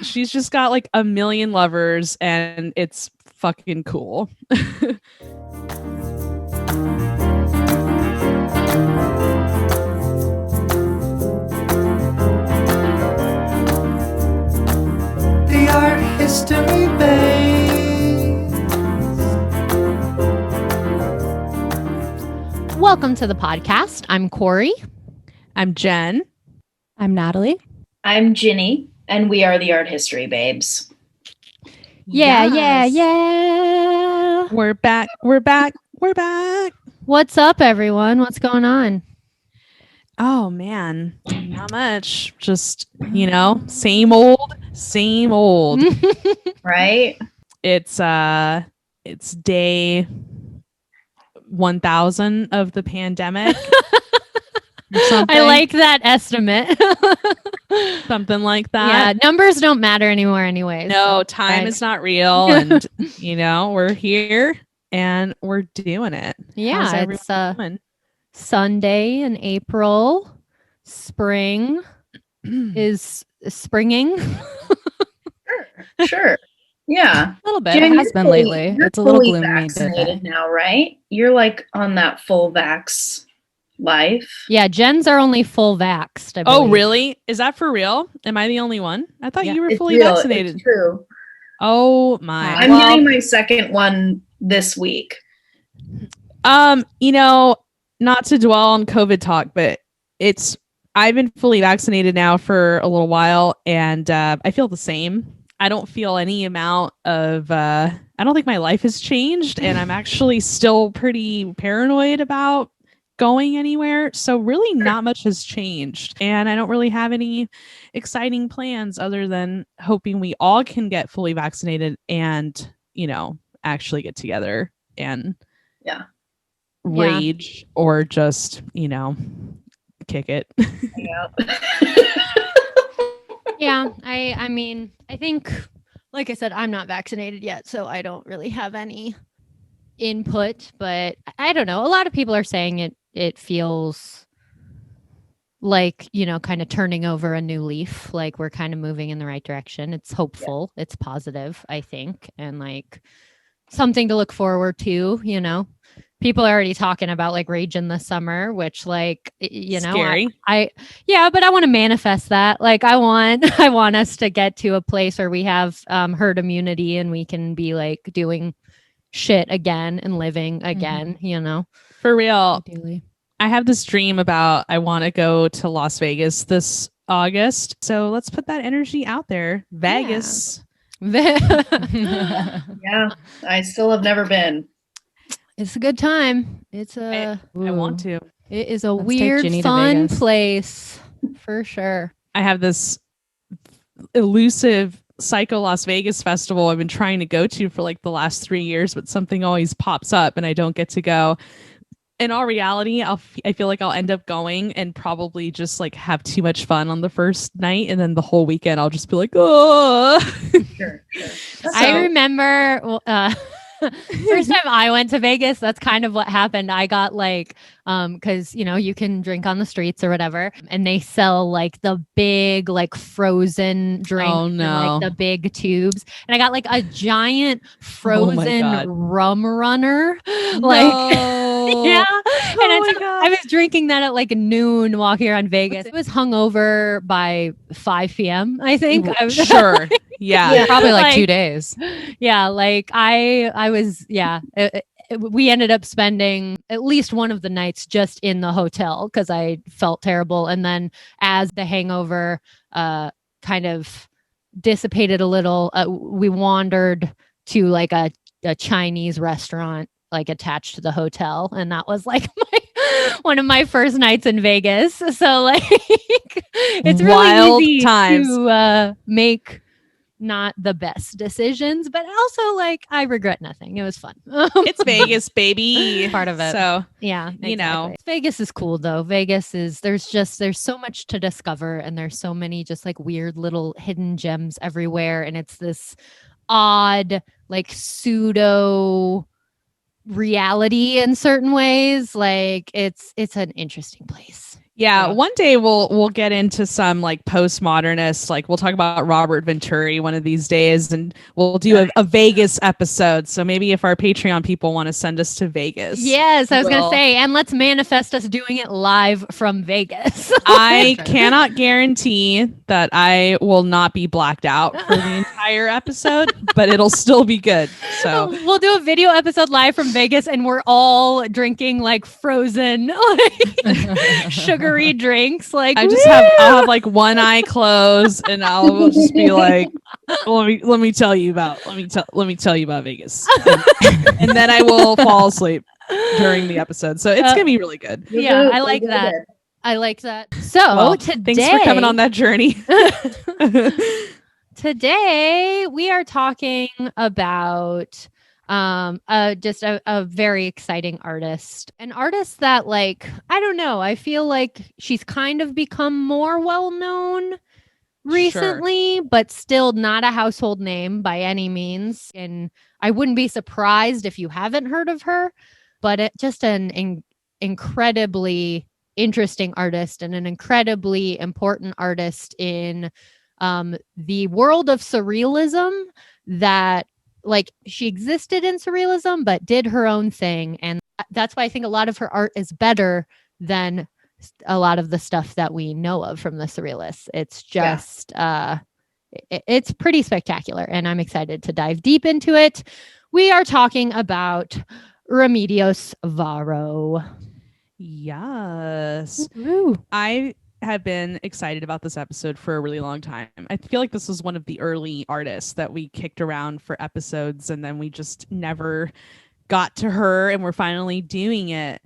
she's just got like a million lovers and it's fucking cool. The art history base. Welcome to the podcast. I'm Corey. I'm Jen. I'm Natalie. I'm Ginny, and we are the art history babes. Yeah. We're back. What's up, everyone? What's going on? Oh man, not much. Just, same old. Right? It's day 1000 of the pandemic. I like that estimate. Something like that. Yeah, numbers don't matter anymore anyway. No, time is not real. And, we're here and we're doing it. Yeah, How's it's doing? Sunday in April. Spring is springing. Sure. Yeah. A little bit. Jen, it has been lately. You're It's a little fully gloomy vaccinated today. now, right? You're like on that full vax life. Yeah, Jen's are only full vaxxed. I Oh, believe. really? Is that for real? Am I the only one? I thought Yeah. you were It's fully real. vaccinated. It's true. Oh my. I'm getting my second one this week. Not to dwell on COVID talk, but I've been fully vaccinated now for a little while, and I feel the same. I don't feel any amount of I don't think my life has changed, and I'm actually still pretty paranoid about going anywhere. So really not much has changed, and I don't really have any exciting plans other than hoping we all can get fully vaccinated and, actually get together and rage or just, kick it. Yeah. Yeah, I mean, I think, like I said, I'm not vaccinated yet, so I don't really have any input, but I don't know. A lot of people are saying it feels like, kind of turning over a new leaf, like we're kind of moving in the right direction. It's hopeful. Yeah. It's positive, I think, and like something to look forward to, People are already talking about like rage in the summer, which like, scary. But I want to manifest that. Like I want us to get to a place where we have herd immunity and we can be like doing shit again and living again, For real. Ideally. I have this dream about I want to go to Las Vegas this August. So let's put that energy out there. Vegas. Yeah, I still have never been. It's a good time. It's I want to. It is a weird, fun place for sure. I have this elusive Psycho Las Vegas festival I've been trying to go to for like the last 3 years, but something always pops up and I don't get to go. In all reality, I feel like I'll end up going and probably just like have too much fun on the first night, and then the whole weekend I'll just be like, oh. Sure. I remember first time I went to Vegas, that's kind of what happened. I got like, cause you can drink on the streets or whatever. And they sell like the big, like frozen drink, like the big tubes. And I got like a giant frozen rum runner. Like, yeah. And I was drinking that at like noon walking around Vegas. It was hungover by 5 p.m. I think. Sure. Yeah. Probably like 2 days. Yeah. Like I was, we ended up spending at least one of the nights just in the hotel because I felt terrible. And then as the hangover kind of dissipated a little, we wandered to like a Chinese restaurant like attached to the hotel. And that was like one of my first nights in Vegas. So like it's really wild easy times to make not the best decisions, but also like I regret nothing. It was fun. It's Vegas, baby. Part of it. So yeah, exactly. Vegas is cool though. Vegas is there's so much to discover, and there's so many just like weird little hidden gems everywhere, and it's this odd like pseudo reality in certain ways. Like it's an interesting place. Yeah, Yeah. one day we'll get into some like postmodernist, like we'll talk about Robert Venturi one of these days, and we'll do a Vegas episode. So maybe if our Patreon people want to send us to Vegas, Yes, I was going to we'll- say, and let's manifest us doing it live from Vegas. I cannot guarantee that I will not be blacked out for the entire episode, but it'll still be good. So We'll do a video episode live from Vegas, and we're all drinking like frozen, like sugary drinks. Like I'll have like one eye closed, and I'll just be like, let me tell you about Vegas, and then I will fall asleep during the episode. So it's gonna be really good. Yeah, I like that. I like that. So Well, today, thanks for coming on that journey. today we are talking about just a very exciting artist, an artist that, like, I don't know, I feel like she's kind of become more well known recently, but still not a household name by any means. And I wouldn't be surprised if you haven't heard of her, but just an incredibly interesting artist and an incredibly important artist in the world of surrealism, that, like, she existed in surrealism but did her own thing. And that's why I think a lot of her art is better than a lot of the stuff that we know of from the surrealists. It's just it's pretty spectacular, and I'm excited to dive deep into it. We are talking about Remedios Varo. Yes. Woo. I have been excited about this episode for a really long time. I feel like this was one of the early artists that we kicked around for episodes, and then we just never got to her, and we're finally doing it.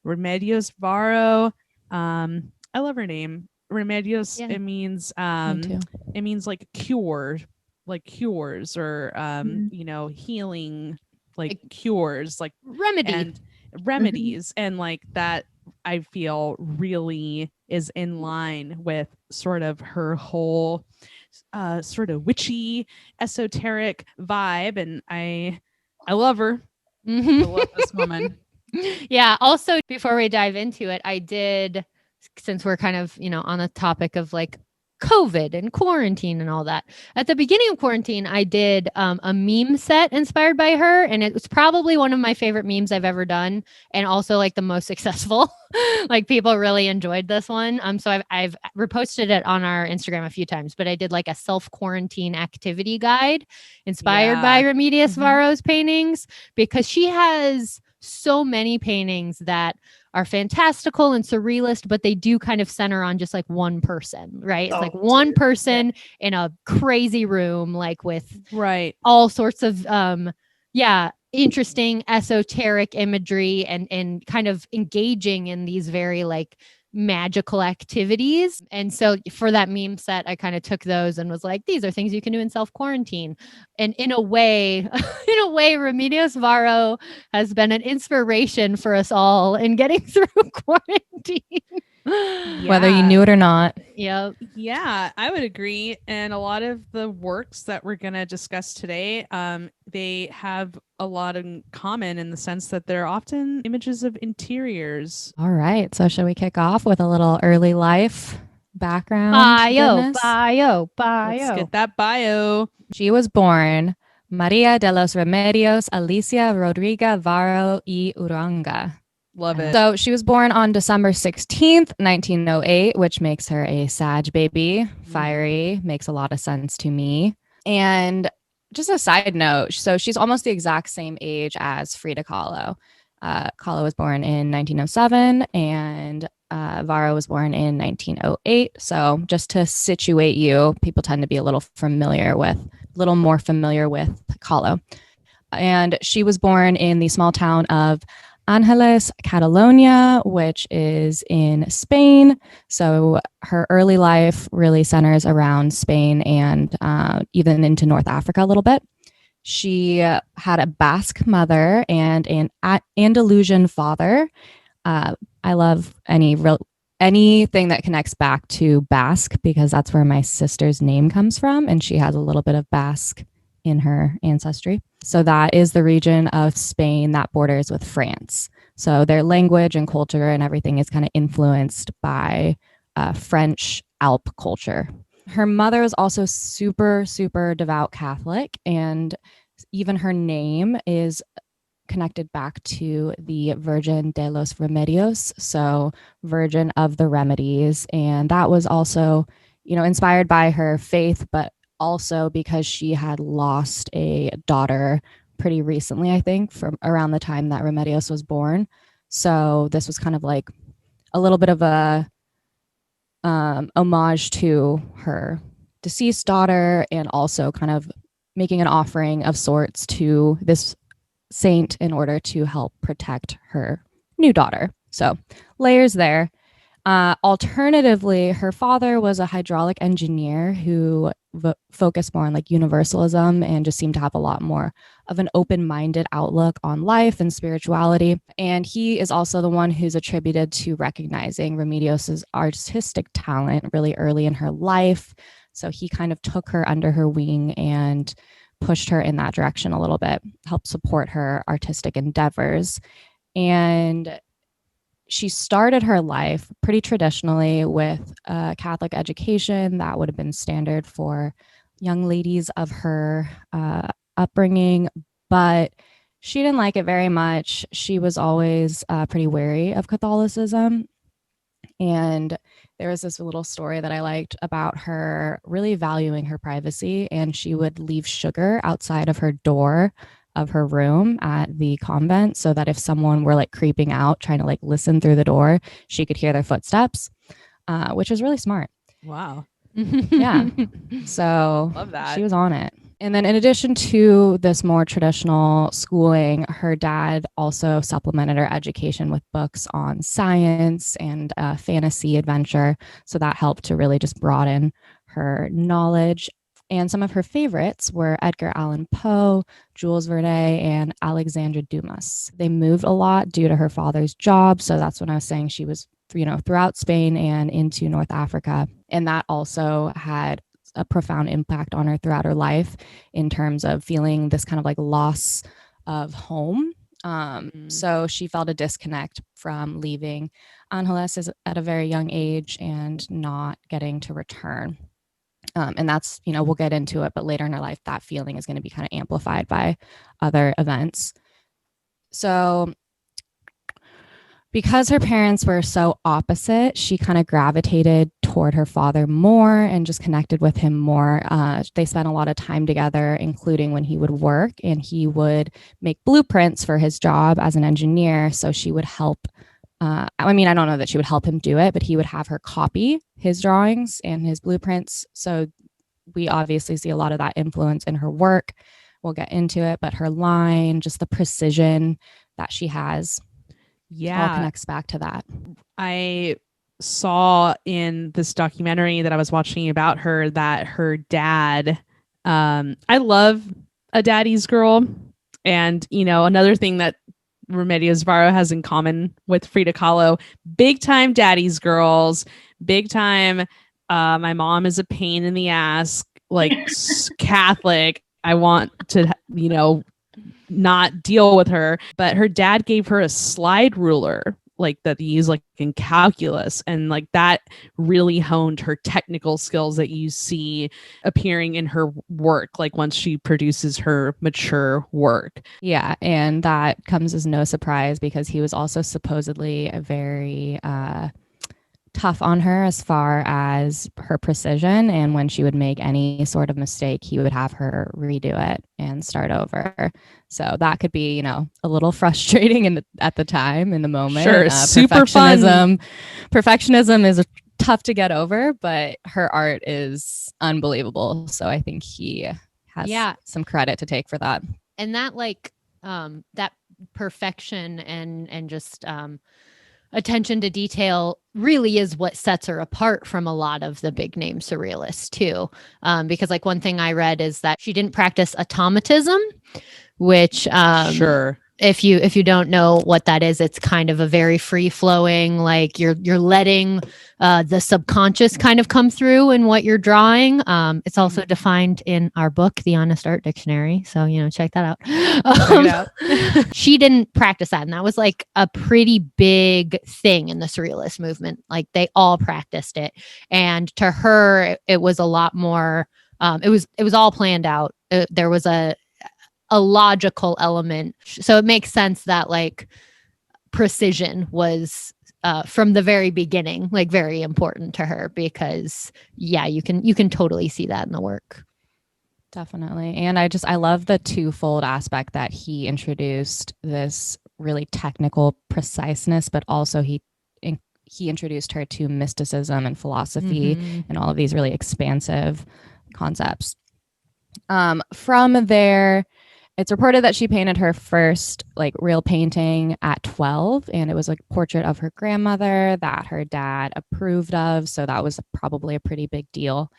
Remedios Varo. I love her name. Remedios. Yeah. It means Me too. it means like cure, like cures, or healing, like cures, like Remedy. and remedies, and like that I feel really is in line with sort of her whole sort of witchy esoteric vibe, and I love her. I love this woman. Yeah. Also, before we dive into it, I did, since we're kind of, on the topic of like COVID and quarantine and all that, at the beginning of quarantine, I did a meme set inspired by her. And it was probably one of my favorite memes I've ever done. And also like the most successful. Like, people really enjoyed this one. So I've reposted it on our Instagram a few times, but I did like a self-quarantine activity guide inspired by Remedios Varo's paintings, because she has so many paintings that are fantastical and surrealist, but they do kind of center on just like one person, right? It's like one person in a crazy room, like with all sorts of interesting esoteric imagery and kind of engaging in these very like magical activities. And so for that meme set, I kind of took those and was like, these are things you can do in self-quarantine. And in a way, Remedios Varo has been an inspiration for us all in getting through quarantine. Whether you knew it or not. Yep. Yeah, I would agree. And a lot of the works that we're going to discuss today, they have a lot in common in the sense that they're often images of interiors. All right. So shall we kick off with a little early life background? Bio. Let's get that bio. She was born Maria de los Remedios Alicia Rodriga Varo y Uranga. Love it. So she was born on December 16th, 1908, which makes her a Sag baby. Fiery, makes a lot of sense to me. And just a side note, so she's almost the exact same age as Frida Kahlo. Kahlo was born in 1907 and Varo was born in 1908. So just to situate you, people tend to be a little more familiar with Kahlo. And she was born in the small town of Angeles, Catalonia, which is in Spain. So her early life really centers around Spain and even into North Africa a little bit. She had a Basque mother and an Andalusian father. I love anything that connects back to Basque, because that's where my sister's name comes from, and she has a little bit of Basque in her ancestry. So that is the region of Spain that borders with France. So their language and culture and everything is kind of influenced by French Alp culture. Her mother was also super, super devout Catholic, and even her name is connected back to the Virgin de los Remedios, so Virgin of the Remedies. And that was also, inspired by her faith, but also because she had lost a daughter pretty recently, I think, from around the time that Remedios was born. So this was kind of like a little bit of a homage to her deceased daughter, and also kind of making an offering of sorts to this saint in order to help protect her new daughter. So layers there. Alternatively, her father was a hydraulic engineer who focused more on like universalism and just seemed to have a lot more of an open-minded outlook on life and spirituality. And he is also the one who's attributed to recognizing Remedios's artistic talent really early in her life. So he kind of took her under her wing and pushed her in that direction a little bit, helped support her artistic endeavors. And she started her life pretty traditionally with a Catholic education that would have been standard for young ladies of her upbringing, but she didn't like it very much. She was always pretty wary of Catholicism. And there was this little story that I liked about her really valuing her privacy, and she would leave sugar outside of her door of her room at the convent so that if someone were like creeping out, trying to like listen through the door, she could hear their footsteps, which was really smart. Wow. Yeah. So Love that. she was on it. And then in addition to this more traditional schooling, her dad also supplemented her education with books on science and fantasy adventure. So that helped to really just broaden her knowledge. And some of her favorites were Edgar Allan Poe, Jules Verne, and Alexandre Dumas. They moved a lot due to her father's job. So that's when I was saying she was, throughout Spain and into North Africa. And that also had a profound impact on her throughout her life in terms of feeling this kind of like loss of home. So she felt a disconnect from leaving Angeles at a very young age and not getting to return. And that's, we'll get into it, but later in her life, that feeling is going to be kind of amplified by other events. So because her parents were so opposite, she kind of gravitated toward her father more and just connected with him more. They spent a lot of time together, including when he would work and he would make blueprints for his job as an engineer. So she would help. I don't know that she would help him do it, but he would have her copy his drawings and his blueprints. So we obviously see a lot of that influence in her work. We'll get into it, but her line, just the precision that she has, all connects back to that. I saw in this documentary that I was watching about her that her dad, I love a daddy's girl. And, another thing that Remedios Varo has in common with Frida Kahlo, big time daddy's girls, big time. My mom is a pain in the ass, like Catholic. I want to, not deal with her. But her dad gave her a slide ruler, like that they use like in calculus, and like that really honed her technical skills that you see appearing in her work, like once she produces her mature work. Yeah, and that comes as no surprise because he was also supposedly very tough on her as far as her precision, and when she would make any sort of mistake, he would have her redo it and start over. So that could be, a little frustrating at the time, in the moment. Sure, super fun. Perfectionism is tough to get over, but her art is unbelievable. So I think he has some credit to take for that. And that that perfection and just attention to detail really is what sets her apart from a lot of the big name surrealists too. Because one thing I read is that she didn't practice automatism, which if you don't know what that is, it's kind of a very free flowing, like you're letting the subconscious kind of come through in what you're drawing. It's also defined in our book, The Honest Art Dictionary. So, check that out. Check it out. She didn't practice that. And that was like a pretty big thing in the Surrealist movement. Like they all practiced it. And to her, it was a lot more, it was all planned out. There was a logical element. So it makes sense that like precision was from the very beginning, like very important to her, because you can totally see that in the work. Definitely. And I love the twofold aspect that he introduced, this really technical preciseness, but also he introduced her to mysticism and philosophy and all of these really expansive concepts. From there, it's reported that she painted her first like real painting at 12, and it was a portrait of her grandmother that her dad approved of. So that was probably a pretty big deal.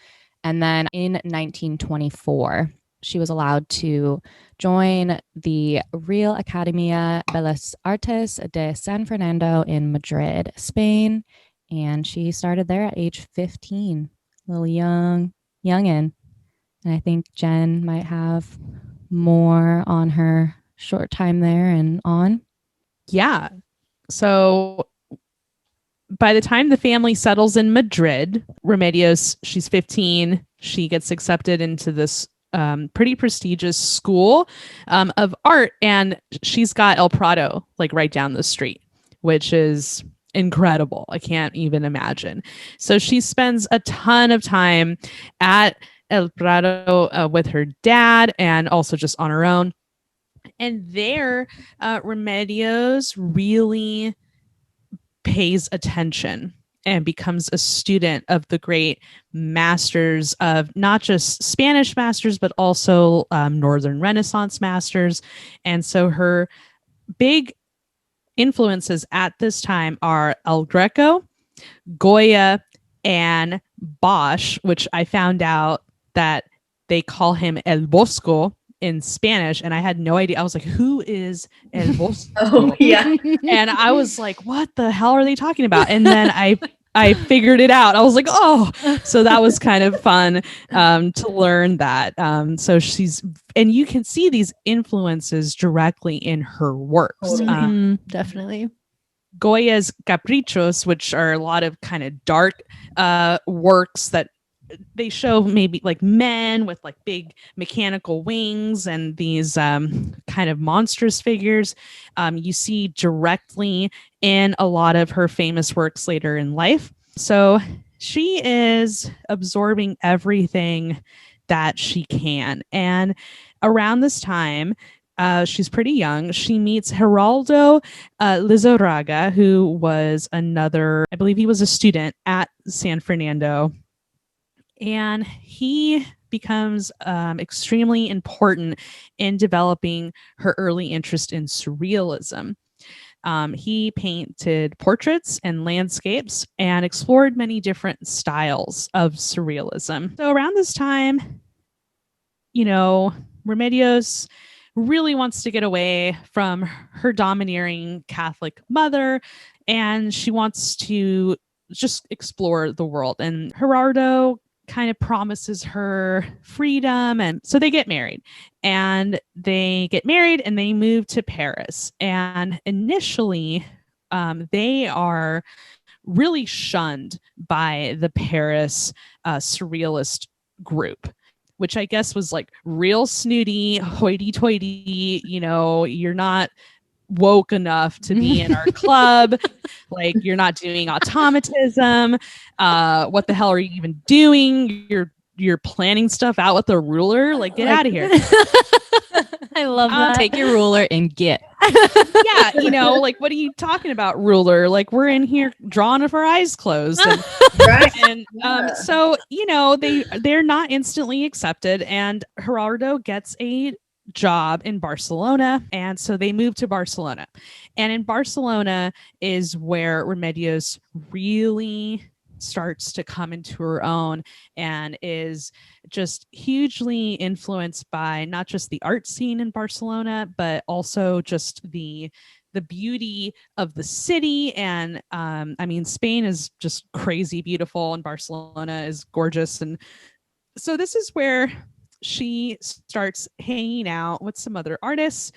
And then in 1924, she was allowed to join the Real Academia Bellas Artes de San Fernando in Madrid, Spain. And she started there at age 15, a little youngin'. And I think Jen might have more on her short time there and on. Yeah. So by the time the family settles in Madrid, Remedios, she's 15. She gets accepted into this pretty prestigious school of art, and she's got El Prado like right down the street, which is incredible. I can't even imagine. So she spends a ton of time at El Prado with her dad and also just on her own. And there, Remedios really pays attention and becomes a student of the great masters of not just Spanish masters, but also Northern Renaissance masters. And so her big influences at this time are El Greco, Goya, and Bosch, which I found out that they call him El Bosco in Spanish, and I had no idea. I was like, who is El Bosco? Oh, yeah. And I was like, what the hell are they talking about? And then I figured it out. I was like, oh, so that was kind of fun to learn that. So and you can see these influences directly in her works. Totally. Definitely. Goya's Caprichos, which are a lot of kind of dark works that they show maybe like men with like big mechanical wings and these kind of monstrous figures. You see directly in a lot of her famous works later in life. So she is absorbing everything that she can. And around this time, she's pretty young. She meets Geraldo Lizarraga, who was another, I believe he was a student at San Fernando. And he becomes extremely important in developing her early interest in surrealism. He painted portraits and landscapes and explored many different styles of surrealism. So around this time, Remedios really wants to get away from her domineering Catholic mother, and she wants to just explore the world. And Gerardo kind of promises her freedom, and so they get married and they move to Paris. And initially they are really shunned by the Paris surrealist group, which I guess was like real snooty, hoity-toity, you're not woke enough to be in our club. Like, you're not doing automatism. What the hell are you even doing? You're planning stuff out with a ruler. Like, get out of here. I love that. Take your ruler and get. Yeah, like, what are you talking about, ruler? Like, we're in here drawing with our eyes closed. And, Right. and so, they're not instantly accepted. And Gerardo gets a job in Barcelona, and so they moved to Barcelona. And in Barcelona is where Remedios really starts to come into her own and is just hugely influenced by not just the art scene in Barcelona, but also just the beauty of the city. And I mean, Spain is just crazy beautiful and Barcelona is gorgeous. And so this is where she starts hanging out with some other artists.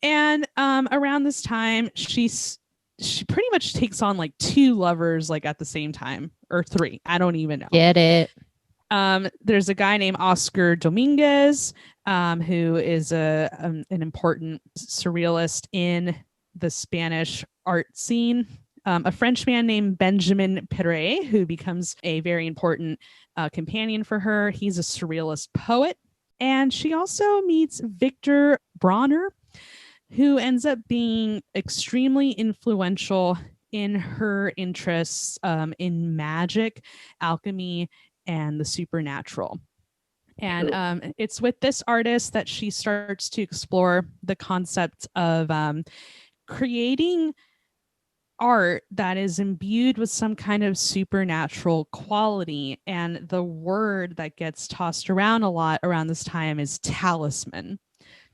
And around this time, she pretty much takes on like 2 lovers like at the same time, or 3. I don't even know. Get it. There's a guy named Oscar Dominguez, who is an important surrealist in the Spanish art scene. A Frenchman named Benjamin Perret, who becomes a very important companion for her. He's a surrealist poet. And she also meets Victor Bronner, who ends up being extremely influential in her interests in magic, alchemy, and the supernatural. And it's with this artist that she starts to explore the concept of creating art that is imbued with some kind of supernatural quality. And the word that gets tossed around a lot around this time is talisman.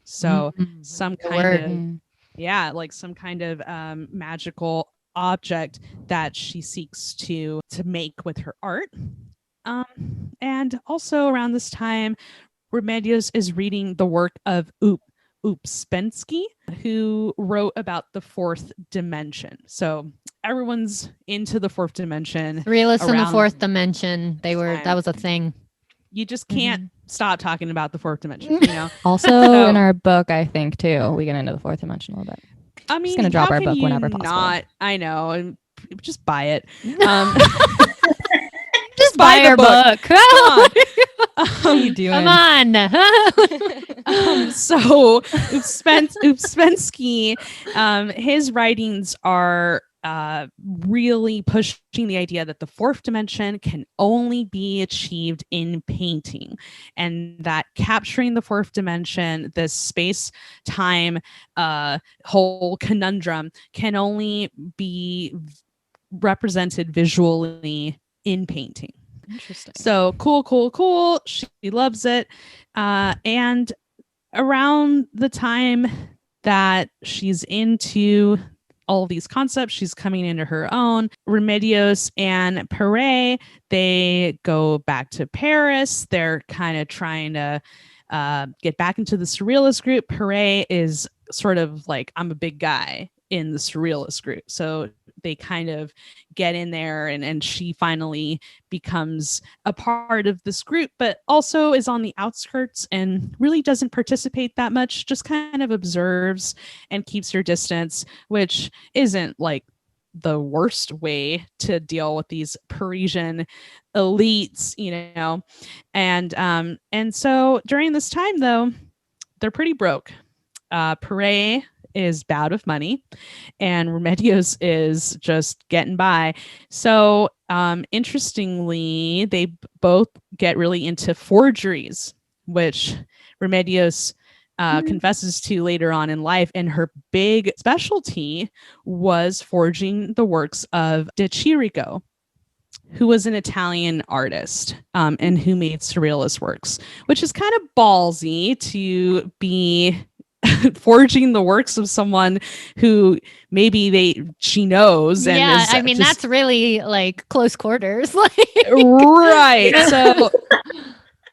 So some kind of, like some kind of magical object that she seeks to make with her art. And also around this time, Remedios is reading the work of Ouspensky, who wrote about the 4th dimension. So everyone's into the 4th dimension. Surrealists in the 4th dimension. That was a thing. You just can't stop talking about the 4th dimension, you know. Also in our book, I think too, we get into the 4th dimension a little bit. I mean, just gonna drop our book whenever possible. I know, and just buy it. Just buy your book. Come on. What are you doing? Come on. So Ouspensky, his writings are really pushing the idea that the 4th dimension can only be achieved in painting, and that capturing the 4th dimension, this space-time whole conundrum, can only be represented visually in painting. Interesting. So cool. She loves it. And around the time that she's into all these concepts, she's coming into her own. Remedios and Perret, they go back to Paris. They're kind of trying to get back into the Surrealist group. Perret is sort of like, I'm a big guy in the Surrealist group. So they kind of get in there, and she finally becomes a part of this group, but also is on the outskirts and really doesn't participate that much, just kind of observes and keeps her distance, which isn't like the worst way to deal with these Parisian elites, you know. And so during this time, though, they're pretty broke. Perret is bad with money, and Remedios is just getting by. So interestingly, they both get really into forgeries, which Remedios confesses to later on in life, and her big specialty was forging the works of De Chirico, who was an Italian artist and who made surrealist works, which is kind of ballsy to be forging the works of someone who maybe she knows. And yeah, I mean, that's really like close quarters. Right. So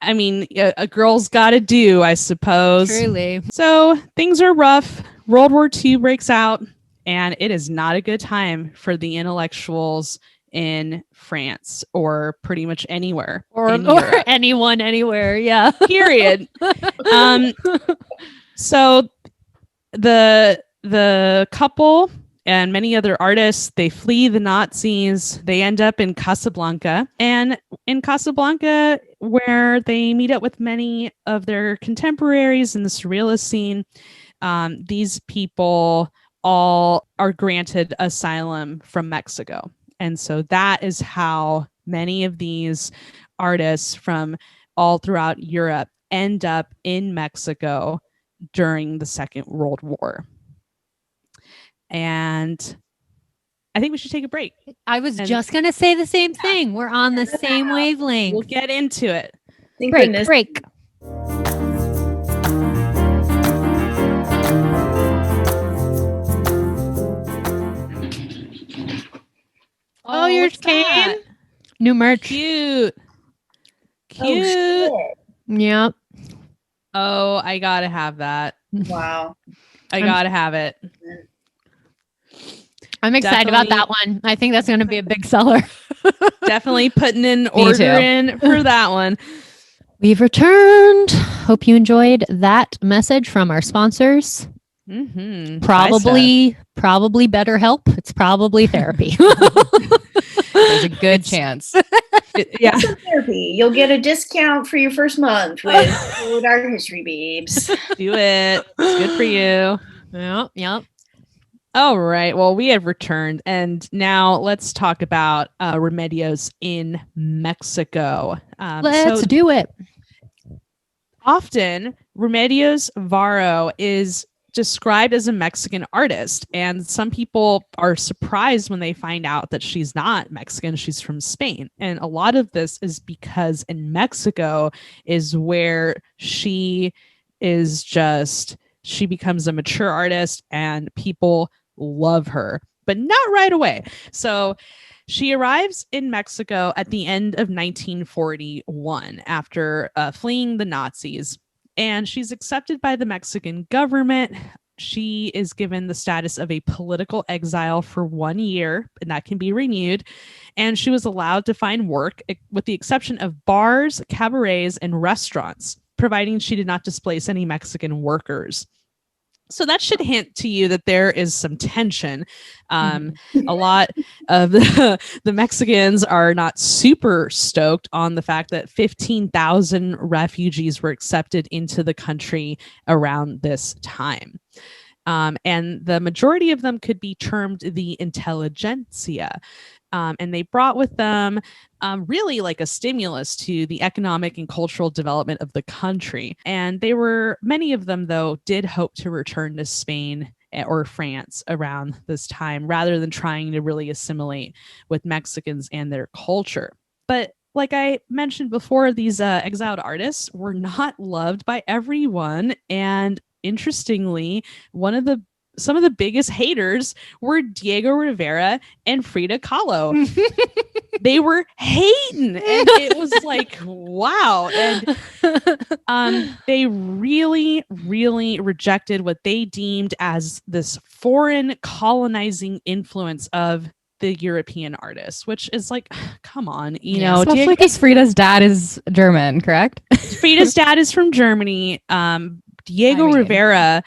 I mean, a girl's got to do, I suppose. Truly. So things are rough. World War II breaks out, and it is not a good time for the intellectuals in France, or pretty much anywhere, or anyone anywhere. Yeah. Period. So the couple and many other artists, they flee the Nazis. They end up in Casablanca, and in Casablanca, where they meet up with many of their contemporaries in the surrealist scene, these people all are granted asylum from Mexico. And so that is how many of these artists from all throughout Europe end up in Mexico during the Second World War. And I think we should take a break. I was And- just gonna say the same thing. We're on the same wavelength. We'll get into it. Thank break, goodness. break. Oh, yours what's that? came. New merch. Cute. Oh, Cute. shit. Yep. Oh, I gotta have that. Wow. I gotta have it. I'm excited about that one. I think that's going to be a big seller. Definitely putting an Me order too. in for that one. We've returned. Hope you enjoyed that message from our sponsors. Mm-hmm. Probably BetterHelp. It's probably therapy. There's a good chance. Yeah. Therapy. You'll get a discount for your first month with code Art History Babes. Do it. It's good for you. Yep. All right. Well, we have returned, and now let's talk about Remedios in Mexico. Let's do it. Often, Remedios Varo is described as a Mexican artist, and some people are surprised when they find out that she's not Mexican. She's from Spain, and a lot of this is because in Mexico is where she becomes a mature artist, and people love her, but not right away. So she arrives in Mexico at the end of 1941 after fleeing the Nazis, and she's accepted by the Mexican government. She is given the status of a political exile for 1 year, and that can be renewed. And she was allowed to find work, with the exception of bars, cabarets, and restaurants, providing she did not displace any Mexican workers. So that should hint to you that there is some tension. A lot of the Mexicans are not super stoked on the fact that 15,000 refugees were accepted into the country around this time. And the majority of them could be termed the intelligentsia. And they brought with them really like a stimulus to the economic and cultural development of the country. And many of them, though, did hope to return to Spain or France around this time, rather than trying to really assimilate with Mexicans and their culture. But like I mentioned before, these exiled artists were not loved by everyone. And interestingly, some of the biggest haters were Diego Rivera and Frida Kahlo. They were hating, and it was like, wow. And they really, really rejected what they deemed as this foreign colonizing influence of the European artists, which is like, come on, you know. Especially because Frida's dad is German, correct? Frida's dad is from Germany. Diego Rivera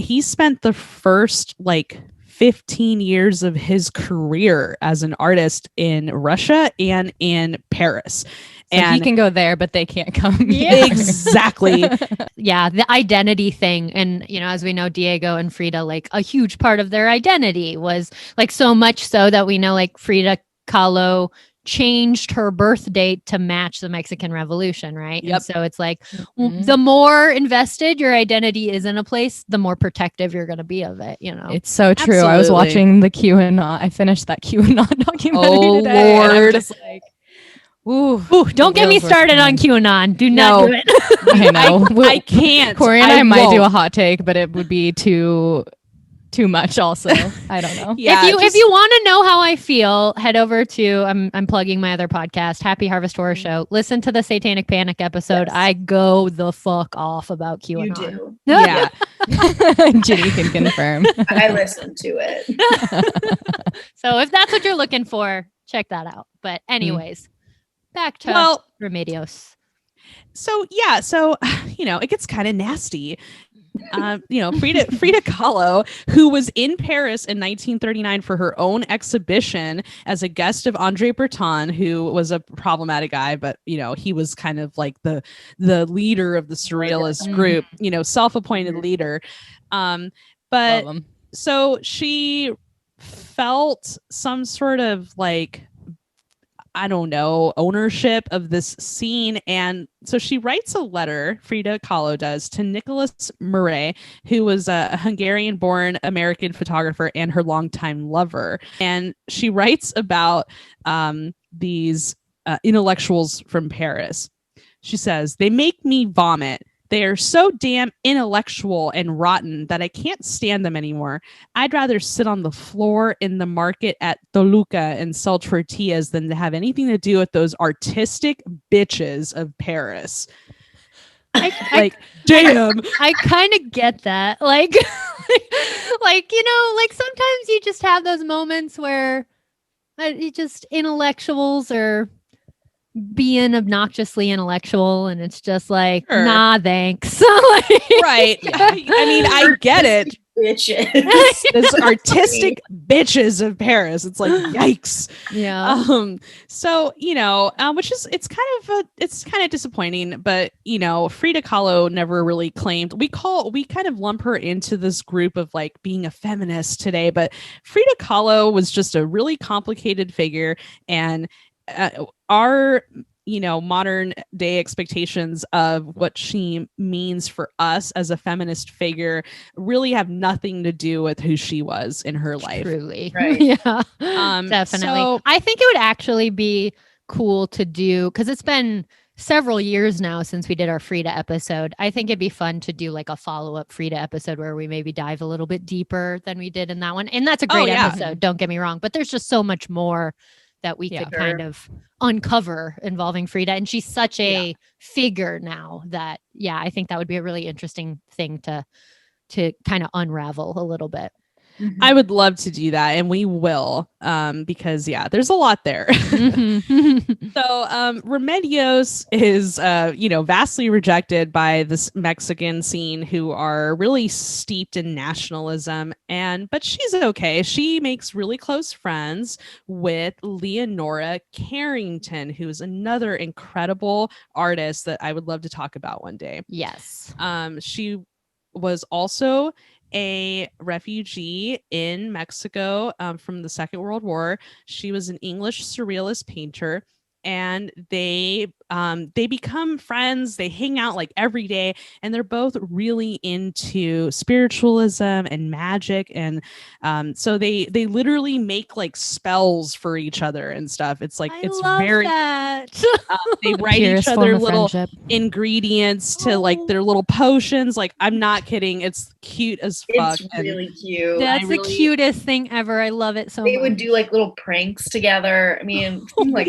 he spent the first 15 years of his career as an artist in Russia and in Paris. So he can go there, but they can't come. Yeah. Exactly. Yeah, the identity thing. And, as we know, Diego and Frida, a huge part of their identity was so much so that we know Frida Kahlo changed her birth date to match the Mexican Revolution, right? Yep. And so it's the more invested your identity is in a place, the more protective you're going to be of it, It's so true. Absolutely. I was watching the QAnon. I finished that QAnon documentary today. Lord. And I'm just Ooh, don't get me started on QAnon. Do not do it. I know. I can't. Corey and I might do a won't. hot take, but it would be too much also. I don't know. Yeah, if you want to know how I feel, head over to I'm plugging my other podcast, Happy Harvest Horror Show. Listen to the Satanic Panic episode. Yes. I go the fuck off about QAnon. You do. Yeah. Ginny can confirm. I listened to it. So if that's what you're looking for, check that out. But anyways, back to Remedios. So it gets kind of nasty. Frida Kahlo, who was in Paris in 1939 for her own exhibition as a guest of Andre Breton, who was a problematic guy, but he was kind of like the leader of the Surrealist group, self-appointed leader. But so she felt some sort of I don't know, ownership of this scene. And so she writes a letter, Frida Kahlo does, to Nicholas Murray, who was a Hungarian born American photographer and her longtime lover. And she writes about these intellectuals from Paris. She says, they make me vomit. They are so damn intellectual and rotten that I can't stand them anymore. I'd rather sit on the floor in the market at Toluca and sell tortillas than to have anything to do with those artistic bitches of Paris. Damn. I kind of get that. Like, like sometimes you just have those moments where you just intellectuals are being obnoxiously intellectual, and it's just like, Sure. nah, thanks. Right. I mean, I get it. Bitches. This artistic bitches of Paris. It's like, yikes. Yeah. So, which is, it's kind of disappointing, but, Frida Kahlo never really claimed, we kind of lump her into this group of like being a feminist today, but Frida Kahlo was just a really complicated figure, and our modern day expectations of what she means for us as a feminist figure really have nothing to do with who she was in her life. Truly. Right. Yeah. Definitely. So, I think it would actually be cool to do, because it's been several years now since we did our Frida episode. I think it'd be fun to do like a follow-up Frida episode where we maybe dive a little bit deeper than we did in that one. And that's a great episode, don't get me wrong, but there's just so much more that we could kind of uncover involving Frida. And she's such a figure now that, I think that would be a really interesting thing to kind of unravel a little bit. I would love to do that, and we will, because there's a lot there. So Remedios is vastly rejected by this Mexican scene, who are really steeped in nationalism, but she's okay. She makes really close friends with Leonora Carrington, who is another incredible artist that I would love to talk about one day. Yes. She was also a refugee in Mexico from the Second World War. She was an English surrealist painter, and they become friends. They hang out like every day, and they're both really into spiritualism and magic, and so they literally make like spells for each other and stuff. It's like, it's very that. they write each other little ingredients to like their little potions. Like, I'm not kidding, it's cute as fuck. It's really cute. That's the cutest thing ever. I love it so much. They would do like little pranks together. I mean, like,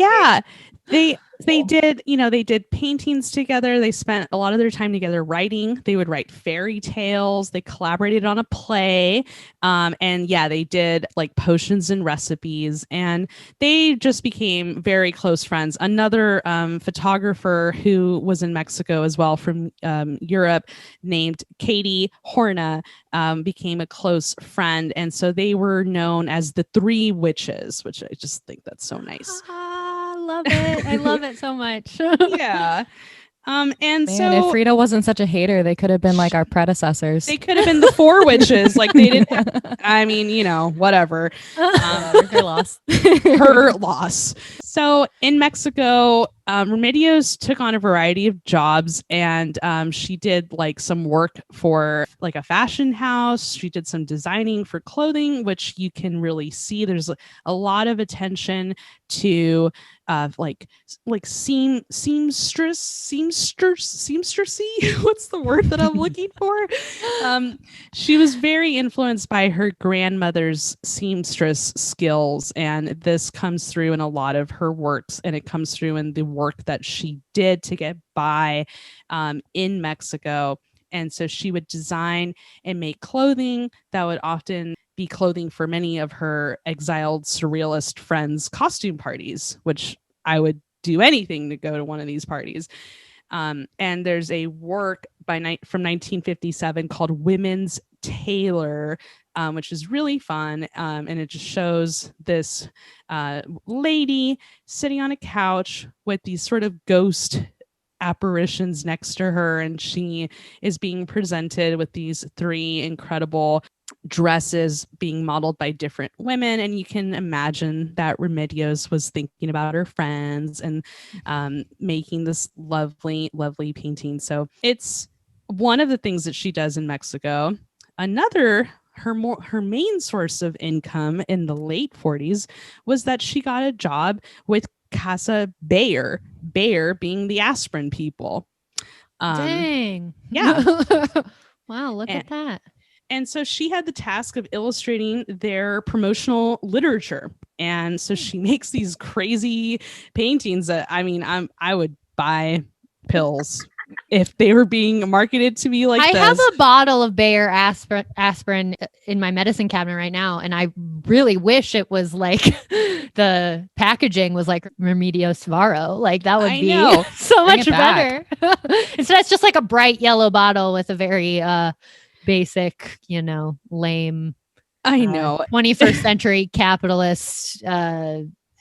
they did, they did paintings together. They spent a lot of their time together writing. They would write fairy tales. They collaborated on a play. They did like potions and recipes, and they just became very close friends. Another photographer who was in Mexico as well from Europe, named Katie Horna, became a close friend. And so they were known as the Three Witches, which I just think that's so nice. Love it. I love it so much. Yeah. If Frida wasn't such a hater, they could have been like our predecessors. They could have been the Four Witches. Like, they didn't whatever. Her loss. Her loss. So in Mexico, Remedios took on a variety of jobs, and she did like some work for like a fashion house. She did some designing for clothing, which you can really see. There's a lot of attention to seamstressy. What's the word that I'm looking for? She was very influenced by her grandmother's seamstress skills, and this comes through in a lot of her works, and it comes through in the work that she did to get by in Mexico. And so she would design and make clothing that would often be clothing for many of her exiled surrealist friends' costume parties, which I would do anything to go to one of these parties. And there's a work from 1957 called Women's Tailor, which is really fun. And it just shows this lady sitting on a couch with these sort of ghost apparitions next to her, and she is being presented with these three incredible dresses being modeled by different women. And you can imagine that Remedios was thinking about her friends and making this lovely, lovely painting. So it's one of the things that she does in Mexico. Another, her main source of income in the late 40s was that she got a job with Casa Bayer, Bayer being the aspirin people. Dang. Yeah. Wow, look at that. And so she had the task of illustrating their promotional literature. And so she makes these crazy paintings that, I mean, I would buy pills if they were being marketed to me like I this. have a bottle of Bayer aspirin in my medicine cabinet right now, and I really wish it was like the packaging was like Remedios Varo. Like that would be so Bring much it back. better. Instead, it's just like a bright yellow bottle with a very basic, lame. I know 21st century capitalist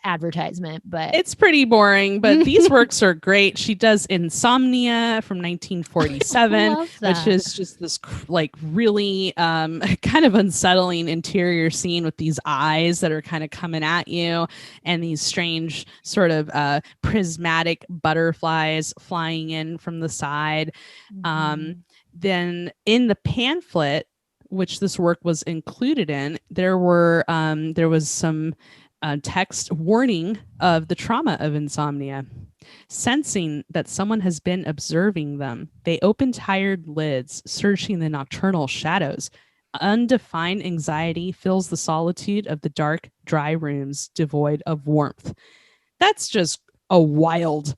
advertisement, but it's pretty boring, but these works are great. She does Insomnia from 1947, which is just this like really kind of unsettling interior scene with these eyes that are kind of coming at you and these strange sort of prismatic butterflies flying in from the side. Then in the pamphlet, which this work was included in, there was some text warning of the trauma of insomnia. Sensing that someone has been observing them, they open tired lids, searching the nocturnal shadows. Undefined anxiety fills the solitude of the dark, dry rooms devoid of warmth. That's just a wild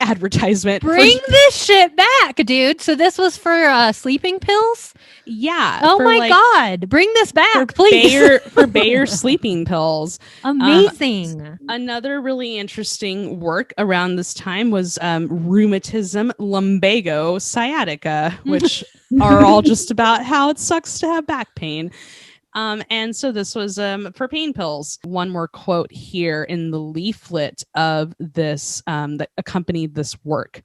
advertisement. Bring this shit back, dude. So this was for sleeping pills? Yeah. Oh my God. Bring this back, please. For Bayer sleeping pills. Amazing. Another really interesting work around this time was rheumatism, lumbago, sciatica, which are all just about how it sucks to have back pain. And so this was for pain pills. One more quote here in the leaflet of this that accompanied this work.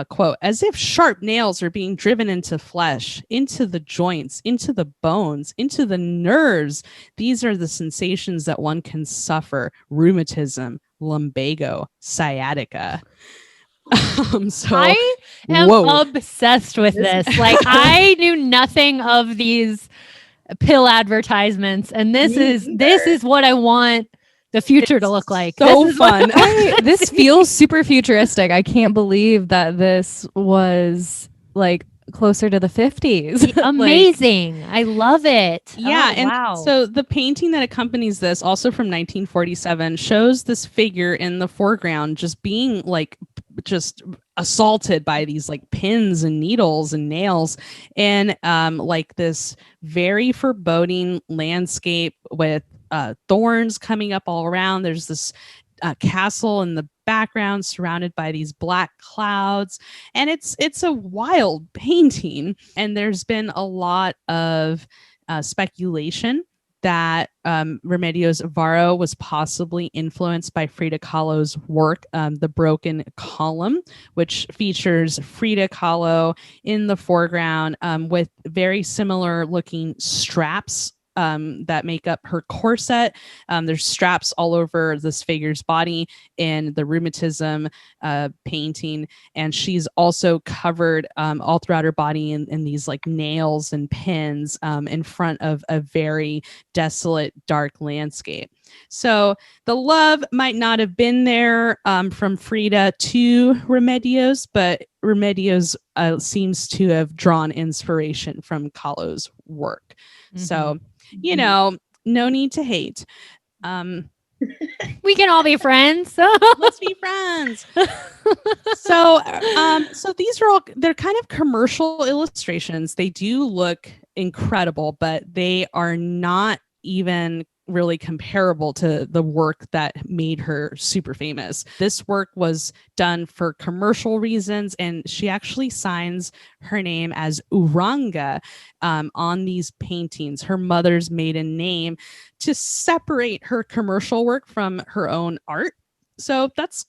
Quote, as if sharp nails are being driven into flesh, into the joints, into the bones, into the nerves. These are the sensations that one can suffer. Rheumatism, lumbago, sciatica. So I am obsessed with this. Like I knew nothing of these pill advertisements, and this is what I want the future to look like. So fun. This feels super futuristic. I can't believe that this was like closer to the 50s. Amazing. I love it. Yeah. Oh, and wow. so the painting that accompanies this, also from 1947, shows this figure in the foreground just being like just assaulted by these like pins and needles and nails and like this very foreboding landscape with thorns coming up all around. There's this castle in the background surrounded by these black clouds, and it's a wild painting. And there's been a lot of speculation that Remedios Varo was possibly influenced by Frida Kahlo's work, The Broken Column, which features Frida Kahlo in the foreground with very similar looking straps that make up her corset. There's straps all over this figure's body in the rheumatism painting, and she's also covered all throughout her body in these like nails and pins in front of a very desolate, dark landscape. So the love might not have been there from Frida to Remedios, but Remedios seems to have drawn inspiration from Kahlo's work. So, no need to hate. We can all be friends. Let's be friends. So these are they're kind of commercial illustrations. They do look incredible, but they are not even really comparable to the work that made her super famous. This work was done for commercial reasons, and she actually signs her name as Uranga on these paintings, her mother's maiden name, to separate her commercial work from her own art. So that's,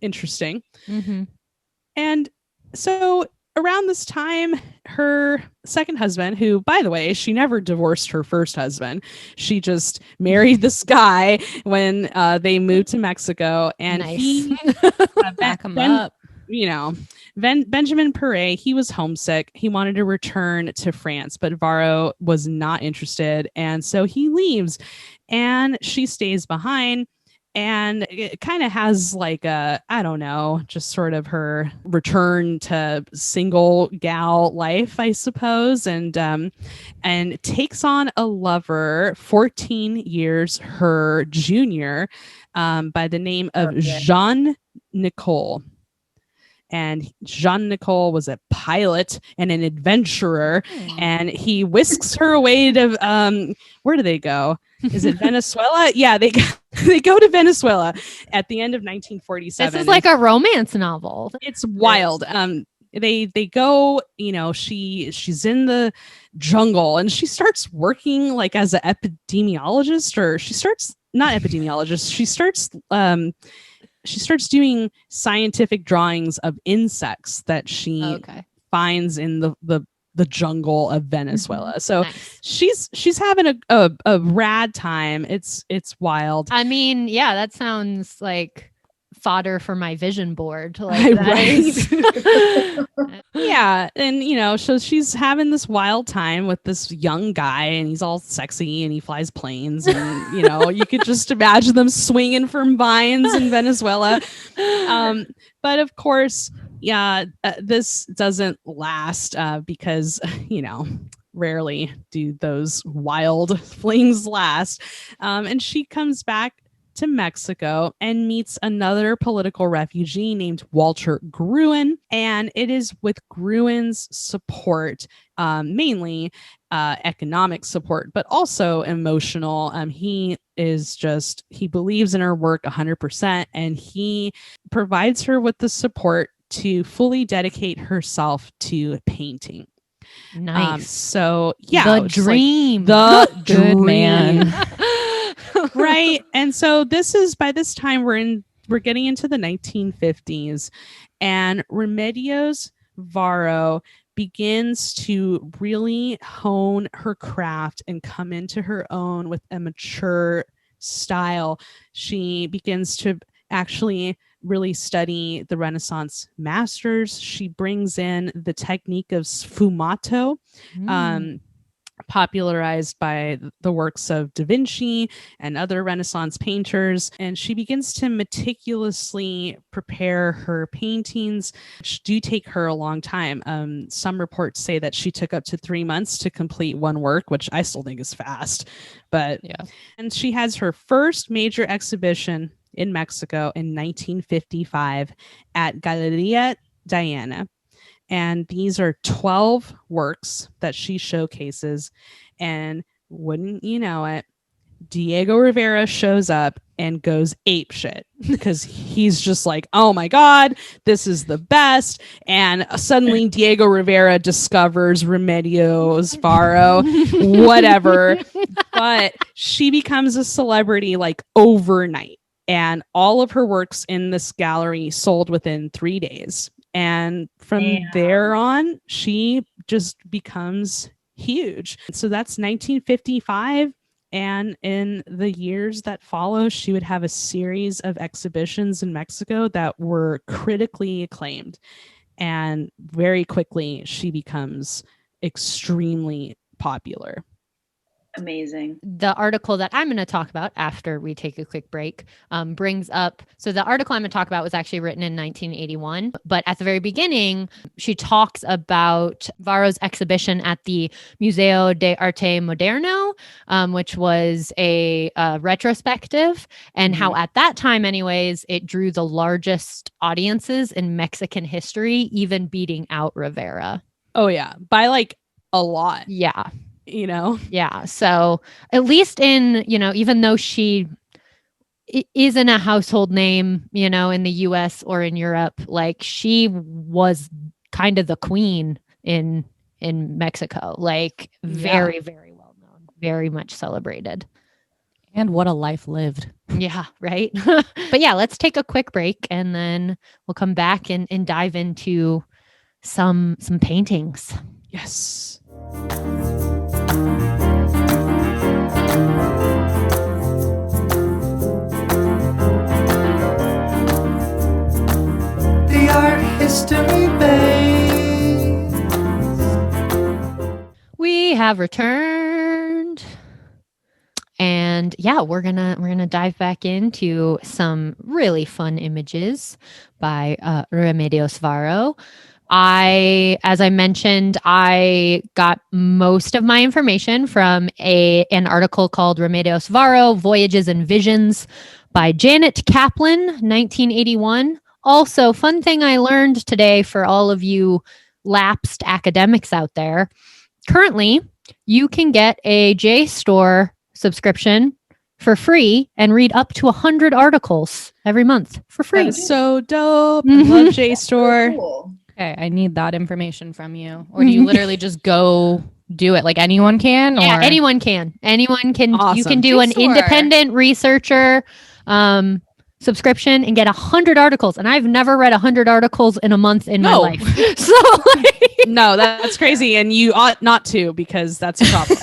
interesting. And so around this time, her second husband, who, by the way, she never divorced her first husband. She just married this guy when they moved to Mexico. And Nice. he, Back him up. you know, Benjamin Pere, he was homesick. He wanted to return to France, but Varro was not interested. And so he leaves and she stays behind. And it kind of has like a, I don't know, just sort of her return to single gal life, I suppose, and takes on a lover 14 years her junior, by the name of Jean Nicole. And Jean Nicole was a pilot and an adventurer, and he whisks her away to where do they go? Is it Venezuela? Yeah, they go to Venezuela at the end of 1947. This is like a romance novel. It's wild. They go, she's in the jungle and she starts working like as an epidemiologist, or she starts not epidemiologist. She starts doing scientific drawings of insects that she finds in the jungle of Venezuela. So Nice. she's having a rad time. It's wild. I mean, yeah, that sounds like fodder for my vision board. Like that Right. is- Yeah, and so she's having this wild time with this young guy, and he's all sexy and he flies planes, and you could just imagine them swinging from vines in Venezuela. But of course, yeah, this doesn't last because rarely do those wild flings last. And she comes back to Mexico and meets another political refugee named Walter Gruen. And it is with Gruen's support, mainly economic support, but also emotional. He believes in her work 100%, and he provides her with the support to fully dedicate herself to painting. Nice. So yeah, the dream. the Good dream. man. Right. And so by this time we're getting into the 1950s, and Remedios Varo begins to really hone her craft and come into her own with a mature style. She begins to actually really study the Renaissance masters. She brings in the technique of sfumato, popularized by the works of Da Vinci and other Renaissance painters. And she begins to meticulously prepare her paintings, which do take her a long time. Some reports say that she took up to 3 months to complete one work, which I still think is fast. But Yeah. And she has her first major exhibition in Mexico in 1955 at Galeria Diana. And these are 12 works that she showcases. And wouldn't you know it, Diego Rivera shows up and goes apeshit because he's just like, oh my God, this is the best. And suddenly Diego Rivera discovers Remedios Varo, whatever. But she becomes a celebrity like overnight. And all of her works in this gallery sold within 3 days. And from there on, she just becomes huge. So that's 1955. And in the years that follow, she would have a series of exhibitions in Mexico that were critically acclaimed. And very quickly, she becomes extremely popular. Amazing. The article that I'm going to talk about after we take a quick break brings up. So the article I'm going to talk about was actually written in 1981. But at the very beginning, she talks about Varo's exhibition at the Museo de Arte Moderno, which was a retrospective, and how at that time, anyways, it drew the largest audiences in Mexican history, even beating out Rivera. Oh, yeah. By like a lot. Yeah. Yeah. So at least in, even though she isn't a household name, in the US or in Europe, like she was kind of the queen in Mexico, like very, very well known, very much celebrated. And what a life lived. Yeah. Right. But yeah, let's take a quick break and then we'll come back and dive into some paintings. Yes. The art history base. We have returned. And yeah, we're gonna dive back into some really fun images by Remedios Varo. As I mentioned, I got most of my information from an article called Remedios Varo, Voyages and Visions by Janet Kaplan, 1981. Also, fun thing I learned today for all of you lapsed academics out there. Currently, you can get a JSTOR subscription for free and read up to 100 articles every month for free. That is so dope. I love JSTOR. Cool. Okay, I need that information from you. Or do you literally just go do it? Like anyone can? Or? Yeah, anyone can. Anyone can. You Awesome. can do an JSTOR. independent researcher subscription and get 100 articles. And I've never read 100 articles in a month in my No. life. So No, that's crazy, and you ought not to, because that's a problem.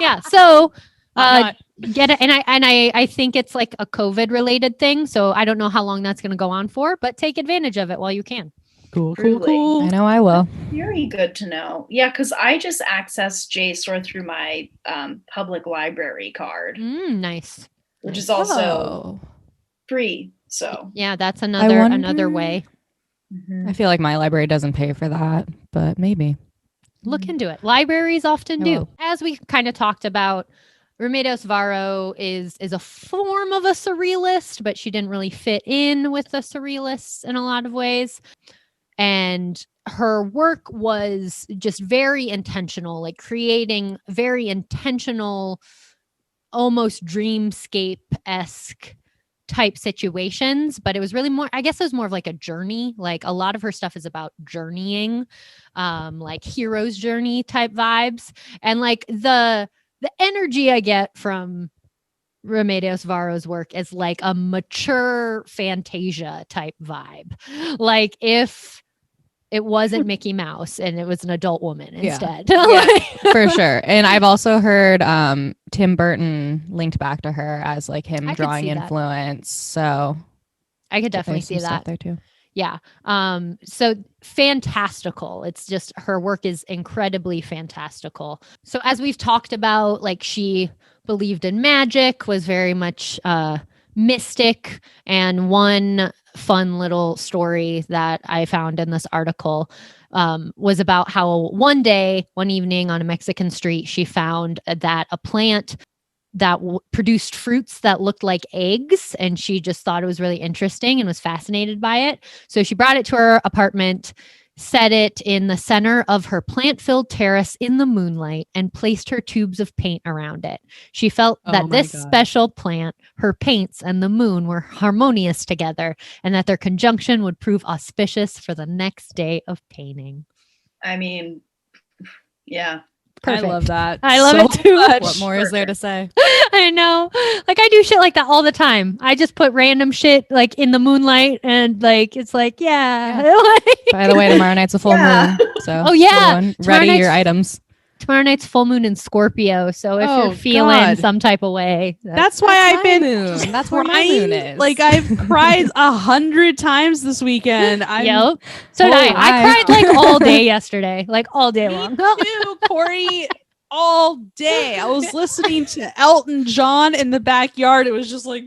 yeah. So Not- get it. And I think it's like a COVID related thing. So I don't know how long that's going to go on for, but take advantage of it while you can. cool, cool, Truly. cool. I know I will. Very good to know. Yeah, because I just access JSTOR through my public library card, Nice. which is also Oh. free. So Yeah, that's another wonder- way. mhm. I feel like my library doesn't pay for that, but maybe. Look into it. Libraries often I do. will. As we kind of talked about, Remedios Varo is a form of a surrealist, but she didn't really fit in with the surrealists in a lot of ways. And her work was just very intentional, like creating very intentional, almost dreamscape-esque type situations, but it was really more, I guess it was more of like a journey. Like a lot of her stuff is about journeying, like hero's journey type vibes. And like the energy I get from Remedios Varo's work is like a mature Fantasia type vibe. Like if it wasn't Mickey Mouse and it was an adult woman Yeah. instead. For sure. And I've also heard Tim Burton linked back to her as like him I could drawing see that. influence. So I could definitely there's see some stuff that. there too. Yeah. So fantastical. It's just her work is incredibly fantastical. So as we've talked about, like she believed in magic, was very much mystic. And one fun little story that I found in this article was about how one evening on a Mexican street, she found that a plant that produced fruits that looked like eggs, and she just thought it was really interesting and was fascinated by it. So she brought it to her apartment, set it in the center of her plant-filled terrace in the moonlight, and placed her tubes of paint around it. She felt Oh that my this God. special plant, her paints, and the moon were harmonious together, and that their conjunction would prove auspicious for the next day of painting. I mean, yeah. Perfect. I love that. I love so it too. much. What more is there to say? I know. Like I do shit like that all the time. I just put random shit like in the moonlight and like it's like, yeah. By the way, tomorrow night's a full Yeah. moon. So Oh, yeah. everyone, Tomorrow ready your night's- items. Tomorrow night's full moon in Scorpio. So if Oh, you're feeling God. some type of way, That's why I've been moon. That's where my crying. moon is. Like I've cried 100 times this weekend. yep. So did I. I I- cried like all day yesterday, like all day long. Me too, Corey. All day. I was listening to Elton John in the backyard. It was just like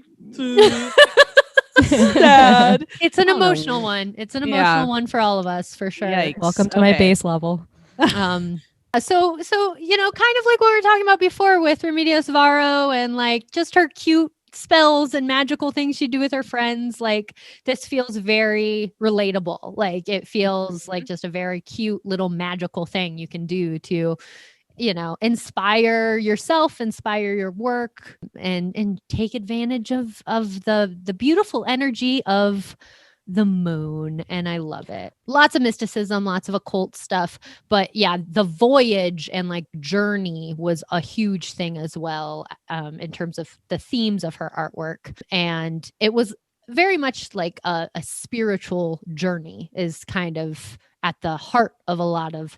sad. It's an I don't know. emotional one. It's an Yeah. emotional one for all of us, for sure. Yikes. Welcome to my Okay. base level. So you know, kind of like what we were talking about before with Remedios Varo and like just her cute spells and magical things she'd do with her friends. Like this feels very relatable. Like it feels like just a very cute little magical thing you can do to, you know, inspire yourself, inspire your work, and take advantage of the beautiful energy of the moon. And I love it. Lots of mysticism, lots of occult stuff. But yeah, the voyage and like journey was a huge thing as well, in terms of the themes of her artwork. And it was very much like a spiritual journey is kind of at the heart of a lot of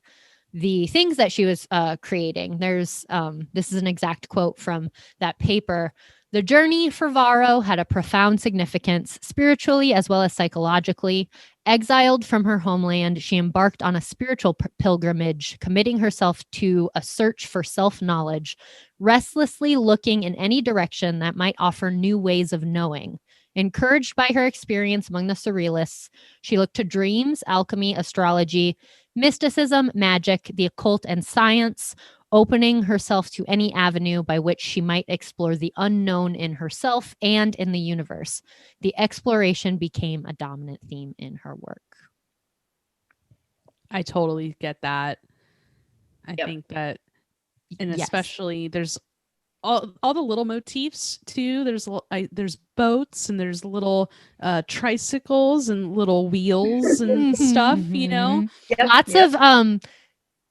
the things that she was creating. There's this is an exact quote from that paper. The journey for Varo had a profound significance, spiritually as well as psychologically. Exiled from her homeland, she embarked on a spiritual pilgrimage, committing herself to a search for self-knowledge, restlessly looking in any direction that might offer new ways of knowing. Encouraged by her experience among the Surrealists, she looked to dreams, alchemy, astrology, mysticism, magic, the occult, and science, opening herself to any avenue by which she might explore the unknown in herself and in the universe. The exploration became a dominant theme in her work. I totally get that. I Yep. think that, and Yes. especially there's all the little motifs too. There's boats and there's little tricycles and little wheels and stuff, you know. Yep, Lots yep. of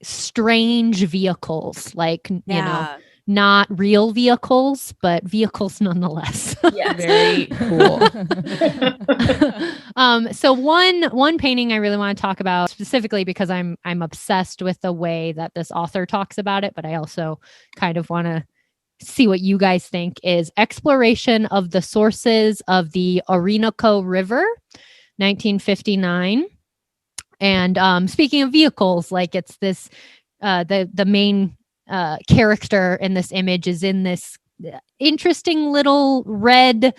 strange vehicles, like you know, not real vehicles, but vehicles nonetheless. Yes. Very cool. So one painting I really want to talk about specifically because I'm obsessed with the way that this author talks about it, but I also kind of want to see what you guys think is Exploration of the Sources of the Orinoco River, 1959. And speaking of vehicles, like it's this, the main character in this image is in this interesting little red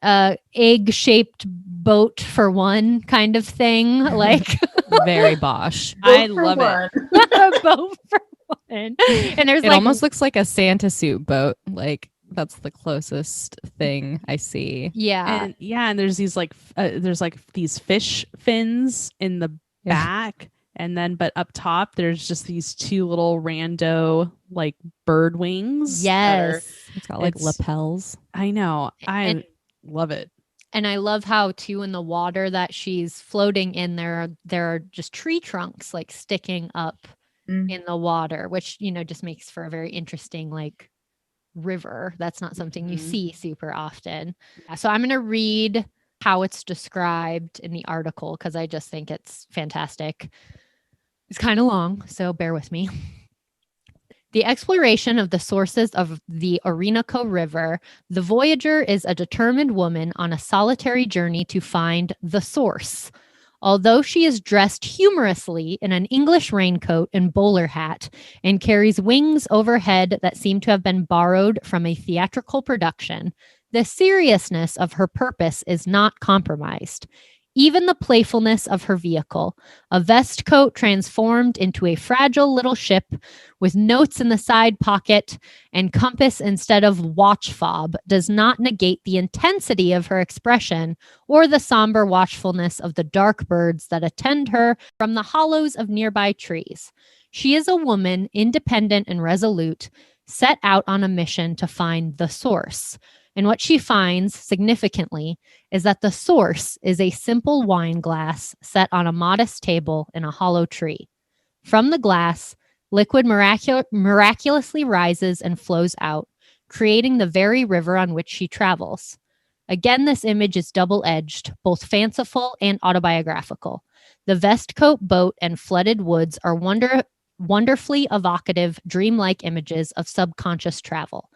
egg-shaped boat for one kind of thing, like Very Bosch. I Vote for love it. one. a boat for one. And there's It like almost looks like a Santa suit boat. Like that's the closest thing I see. yeah. And there's these there's like these fish fins in the Yeah. back, and then but up top there's just these two little rando like bird wings. Yes. It's got like It's- lapels. I know. I And- love it. And I love how too in the water that she's floating in there are just tree trunks like sticking up Mm. in the water, which you know just makes for a very interesting like river. That's not something you Mhm. see super often. So I'm going to read how it's described in the article because I just think it's fantastic. It's kind of long, so bear with me. The exploration of the sources of the Orinoco River, the voyager is a determined woman on a solitary journey to find the source. Although she is dressed humorously in an English raincoat and bowler hat and carries wings overhead that seem to have been borrowed from a theatrical production, the seriousness of her purpose is not compromised. Even the playfulness of her vehicle, a vest coat transformed into a fragile little ship with notes in the side pocket and compass instead of watch fob, does not negate the intensity of her expression or the somber watchfulness of the dark birds that attend her from the hollows of nearby trees. She is a woman, independent and resolute, set out on a mission to find the source. And what she finds, significantly, is that the source is a simple wine glass set on a modest table in a hollow tree. From the glass, liquid miraculously rises and flows out, creating the very river on which she travels. Again, this image is double-edged, both fanciful and autobiographical. The Vestcoat boat and flooded woods are wonderfully evocative, dreamlike images of subconscious travel.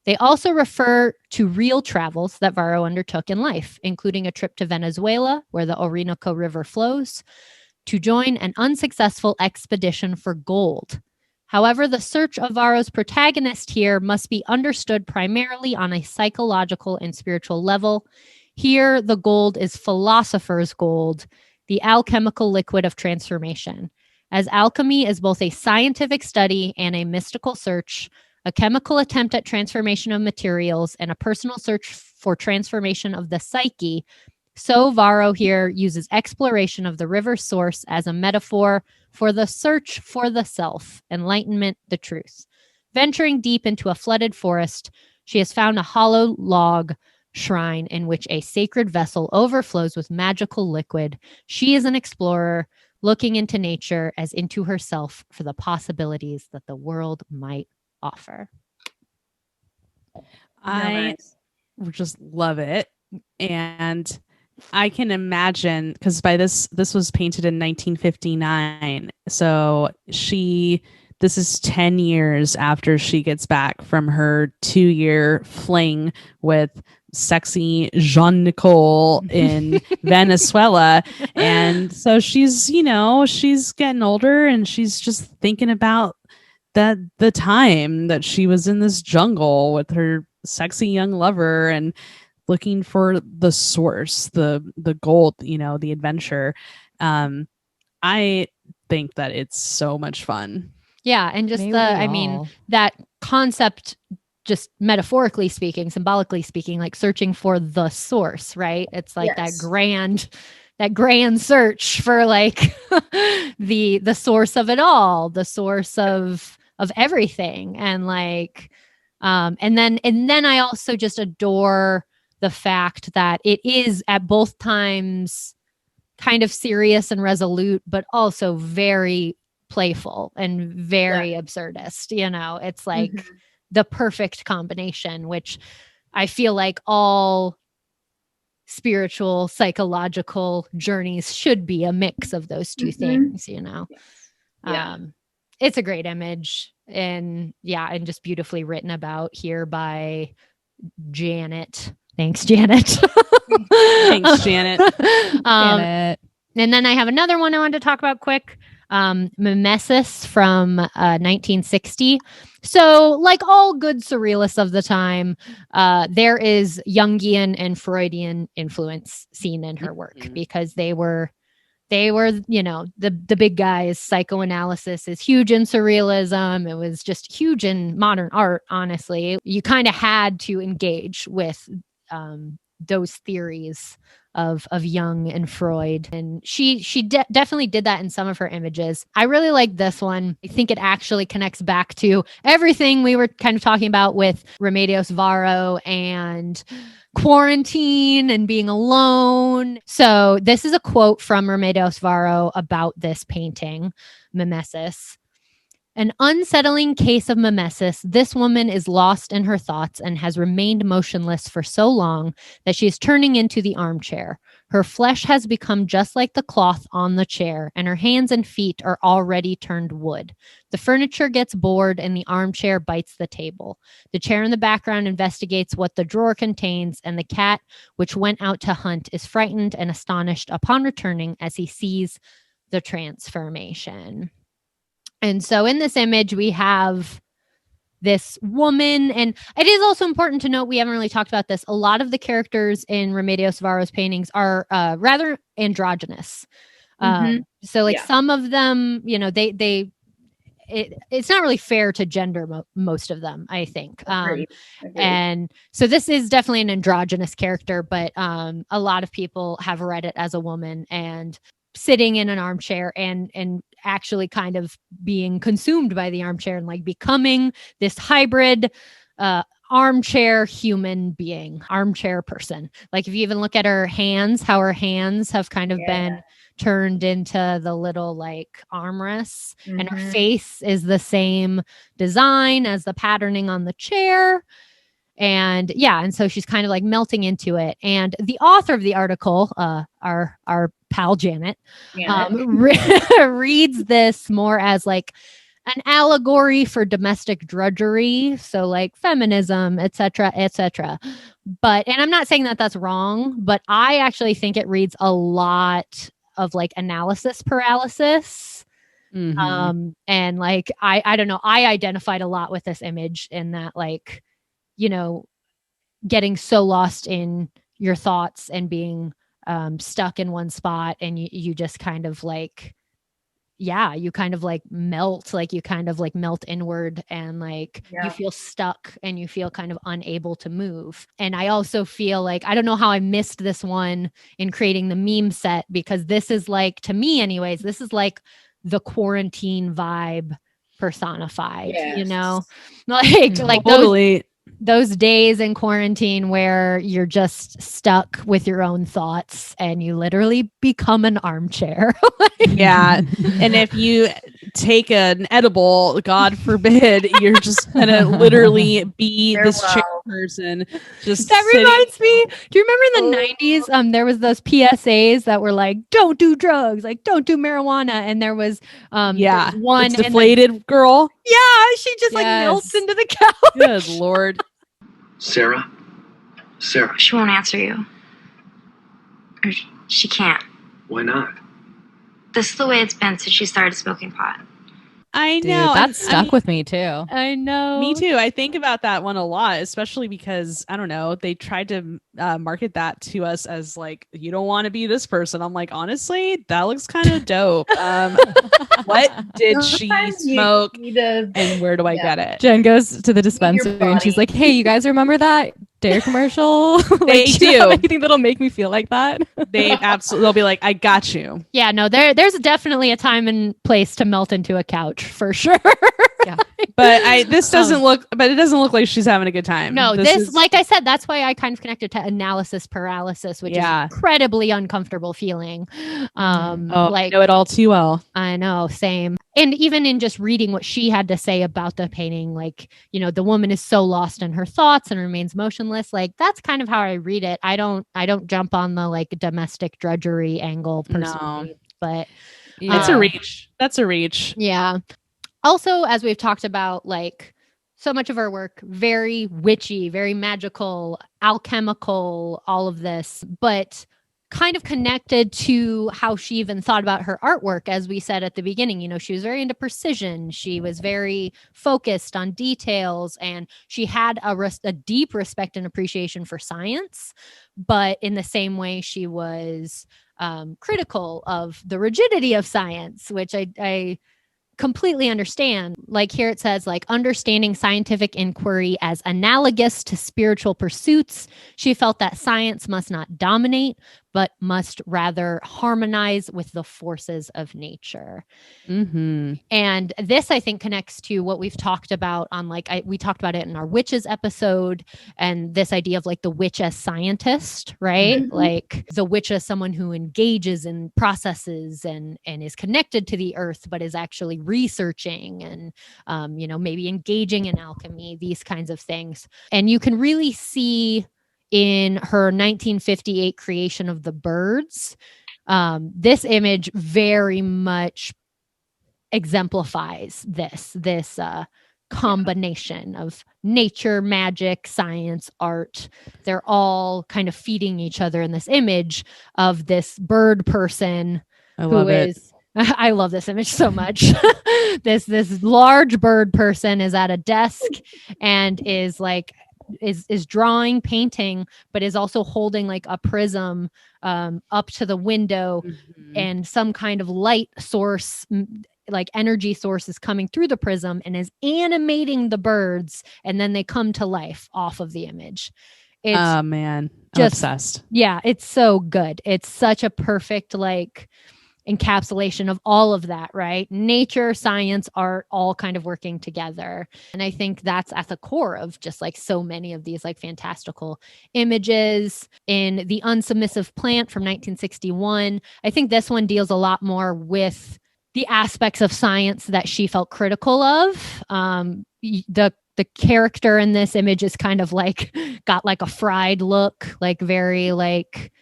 They also refer to real travels that Varo undertook in life, including a trip to Venezuela, where the Orinoco River flows, to join an unsuccessful expedition for gold. However, the search of Varo's protagonist here must be understood primarily on a psychological and spiritual level. Here, the gold is philosopher's gold, the alchemical liquid of transformation. As alchemy is both a scientific study and a mystical search, a chemical attempt at transformation of materials, and a personal search for transformation of the psyche, so Varo here uses exploration of the river's source as a metaphor for the search for the self, enlightenment, the truth. Venturing deep into a flooded forest, she has found a hollow log shrine in which a sacred vessel overflows with magical liquid. She is an explorer looking into nature as into herself for the possibilities that the world might offer. I Nice. just love it. And I can imagine, because by this was painted in 1959. So this is 10 years after she gets back from her 2-year fling with sexy Jean Nicole in Venezuela. And so she's getting older, and she's just thinking about the time that she was in this jungle with her sexy young lover and looking for the source, the gold, the adventure. I think that it's so much fun. Yeah, and just that concept, just metaphorically speaking, symbolically speaking, like searching for the source, right? It's like that grand search for like the source of it all, the source of everything. And like and then I also just adore the fact that it is at both times kind of serious and resolute, but also very playful and very absurdist. It's like the perfect combination, which I feel like all spiritual, psychological journeys should be a mix of those two things. It's a great image, and just beautifully written about here by Janet. Thanks, Janet. Thanks, Janet. Janet. And then I have another one I wanted to talk about quick. Mimesis from 1960. So, like all good surrealists of the time, there is Jungian and Freudian influence seen in her work, because they were the big guys. Psychoanalysis is huge in surrealism. It was just huge in modern art. Honestly, you kind of had to engage with those theories of Jung and Freud, and she definitely did that in some of her images. I really like this one. I think it actually connects back to everything we were kind of talking about with Remedios Varo and quarantine and being alone. So this is a quote from Remedios Varo about this painting, Mimesis. An unsettling case of mimesis, this woman is lost in her thoughts and has remained motionless for so long that she is turning into the armchair. Her flesh has become just like the cloth on the chair, and her hands and feet are already turned wood. The furniture gets bored, and the armchair bites the table. The chair in the background investigates what the drawer contains, and the cat, which went out to hunt, is frightened and astonished upon returning as he sees the transformation. And so in this image, we have this woman, and it is also important to note, we haven't really talked about this, a lot of the characters in Remedios Varo's paintings are rather androgynous. So like some of them, it's not really fair to gender most of them, I think. Agreed. And so this is definitely an androgynous character, but a lot of people have read it as a woman and sitting in an armchair and actually kind of being consumed by the armchair and like becoming this hybrid armchair human being, armchair person. Like if you even look at her hands, how her hands have kind of been turned into the little like armrests, and her face is the same design as the patterning on the chair. And so she's kind of like melting into it. And the author of the article, our pal Janet, reads this more as like an allegory for domestic drudgery, so like feminism, etc., etc. But, and I'm not saying that that's wrong, but I actually think it reads a lot of like analysis paralysis. And like I don't know, I identified a lot with this image in that, like, getting so lost in your thoughts and being stuck in one spot, and you just kind of like, you kind of like melt, like you kind of like melt inward, and like you feel stuck and you feel kind of unable to move. And I also feel like, I don't know how I missed this one in creating the meme set, because this is like, to me anyways, this is like the quarantine vibe personified, like totally. Those days in quarantine where you're just stuck with your own thoughts and you literally become an armchair. And if you take an edible, God forbid, you're just gonna literally be this chair person just That sitting. reminds me. Do you remember in the 90s? There was those PSAs that were like, "Don't do drugs," like "Don't do marijuana," and there was Yeah, there's one the in the, deflated girl. yeah, she just like Yes. melts into the couch. Good Lord. Sarah? Sarah, She won't answer you. Or she can't. why not? This is the way it's been since she started smoking pot. I Dude, know. that stuck with me too. I know. Me too. I think about that one a lot, especially because I don't know. They tried to market that to us as like, you don't want to be this person. I'm like, honestly, that looks kind of dope. What did she Sometimes you smoke, need to- and where do I Yeah. get it? Jen goes to the dispensary and she's body. like, "Hey, you guys remember that Dare commercial?" They do you have do. anything that'll make me feel like that? They absolutely. They'll be like, I got you. Yeah, no, there's definitely a time and place to melt into a couch for sure. But this doesn't look. But it doesn't look like she's having a good time. No, This this is- like I said, that's why I kind of connected to analysis paralysis, which Yeah. is incredibly uncomfortable feeling. I Like know it all too well. I know, same. And even in just reading what she had to say about the painting, like, you know, the woman is so lost in her thoughts and remains motionless. Like that's kind of how I read it. I don't jump on the like domestic drudgery angle personally, but That's a reach. That's a reach. yeah. Also, as we've talked about, like so much of her work, very witchy, very magical, alchemical, all of this, but kind of connected to how she even thought about her artwork. As we said at the beginning, you know, she was very into precision. She was very focused on details, and she had a deep respect and appreciation for science. But in the same way, she was critical of the rigidity of science, which I completely understand. Like here it says, like, understanding scientific inquiry as analogous to spiritual pursuits, she felt that science must not dominate, but must rather harmonize with the forces of nature. Mm-hmm. And this, I think, connects to what we've talked about on we talked about it in our witches episode, and this idea of like the witch as scientist, right? Mhm. Like the witch as someone who engages in processes and is connected to the earth, but is actually researching and, you know, maybe engaging in alchemy, these kinds of things. And you can really see in her 1958 creation of the birds, this image very much exemplifies this combination of nature, magic, science, art. They're all kind of feeding each other in this image of this bird person I love it. I love this image so much. This large bird person is at a desk and is like is drawing, painting, but is also holding like a prism up to the window, Mhm. and some kind of light source, like energy source, is coming through the prism and is animating the birds, and then they come to life off of the image. It's Oh man, I'm just- obsessed. yeah, it's so good. It's such a perfect like encapsulation of all of that, right? Nature, science, art, all kind of working together. And I think that's at the core of just like so many of these like fantastical images. In The Unsubmissive Plant from 1961, I think this one deals a lot more with the aspects of science that she felt critical of. The character in this image is kind of like got like a fried look, like very like,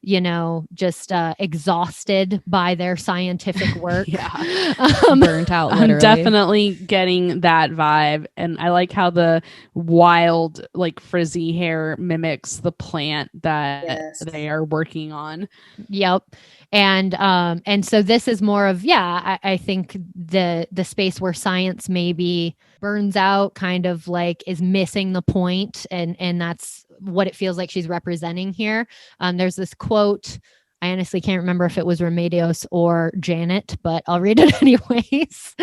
you know, just exhausted by their scientific work. Yeah. Burnt out, I'm literally. definitely getting that vibe. And I like how the wild, like frizzy hair mimics the plant that Yes. they are working on. Yep. And so this is more of, I think the space where science maybe burns out, kind of like is missing the point, and that's what it feels like she's representing here. There's this quote. I honestly can't remember if it was Remedios or Janet, but I'll read it anyways.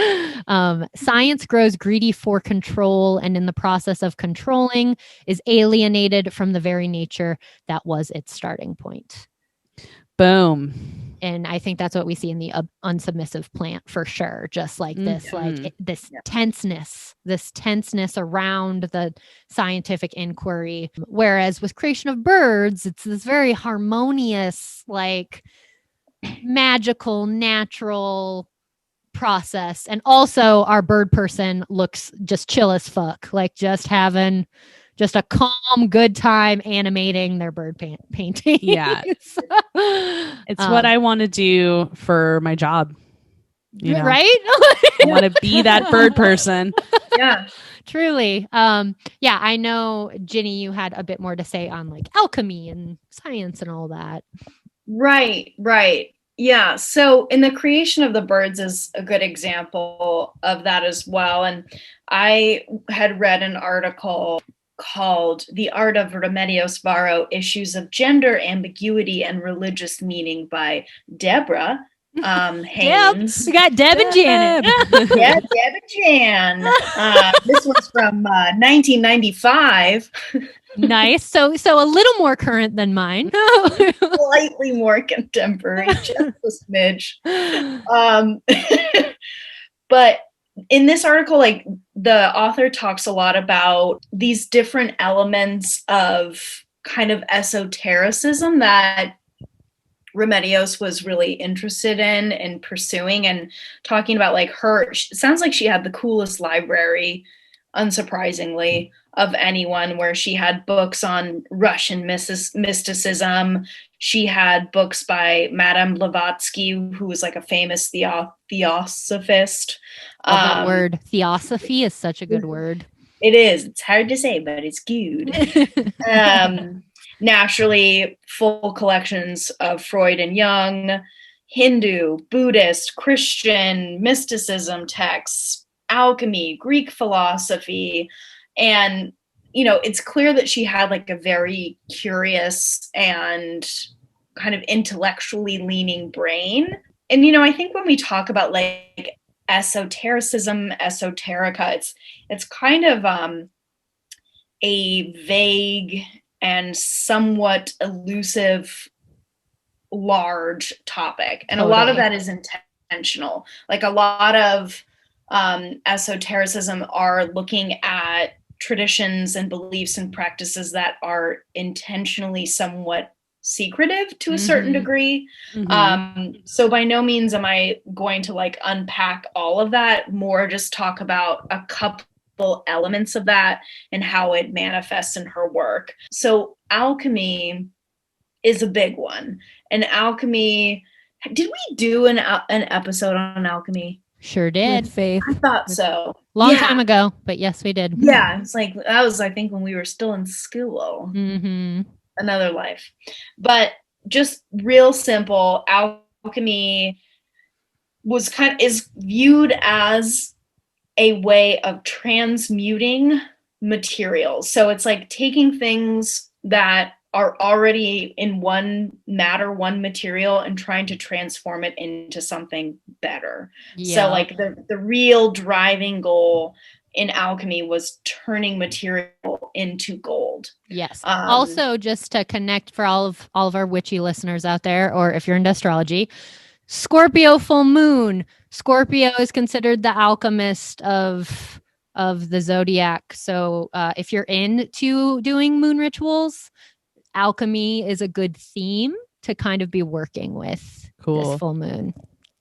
Science grows greedy for control, and in the process of controlling is alienated from the very nature that was its starting point. Boom. And I think that's what we see in the unsubmissive plant for sure. Just like this, Mhm. this tenseness around the scientific inquiry. Whereas with Creation of Birds, it's this very harmonious, like magical, natural process. And also our bird person looks just chill as fuck, like just having just a calm, good time animating their bird painting. Yeah. It's what I want to do for my job. You know? Right? I want to be that bird person. Yeah. Truly. Yeah, I know, Ginny, you had a bit more to say on like alchemy and science and all that. Right. Yeah. So in the creation of the birds is a good example of that as well. And I had read an article called The Art of Remedios Varo, Issues of Gender, Ambiguity, and Religious Meaning by Deborah Haynes. We got Deb and Janet. Yeah, Deb and Jan. This was from 1995. Nice. So a little more current than mine. Slightly more contemporary, just a smidge. But in this article, like the author talks a lot about these different elements of kind of esotericism that Remedios was really interested in and pursuing, and talking about like it sounds like she had the coolest library, unsurprisingly, of anyone, where she had books on Russian mysticism. She had books by Madame Blavatsky, who was like a famous theosophist. That word theosophy is such a good word. It is. It's hard to say, but it's good. Naturally, full collections of Freud and Jung, Hindu, Buddhist, Christian, mysticism texts, alchemy, Greek philosophy. And, you know, it's clear that she had like a very curious and kind of intellectually leaning brain. And, you know, I think when we talk about like esotericism, esoterica, it's kind of a vague and somewhat elusive, large topic. And a lot of that is intentional. Like a lot of esotericism are looking at traditions and beliefs and practices that are intentionally somewhat secretive to a certain degree. So by no means am I going to like unpack all of that, more just talk about a couple elements of that and how it manifests in her work. So alchemy is a big one. And alchemy, did we do an episode on alchemy? Sure did. With faith. I thought so. Long time ago, but yes, we did. Yeah, it's like that was, I think, when we were still in school. Another life. But just real simple, alchemy is viewed as a way of transmuting materials. So it's like taking things that are already in one material and trying to transform it into something better. So like the real driving goal in alchemy was turning material into gold. Yes. Also, just to connect for all of our witchy listeners out there, or if you're into astrology, Scorpio full moon. Scorpio is considered the alchemist of the zodiac. So if you're into doing moon rituals, alchemy is a good theme to kind of be working with this full moon.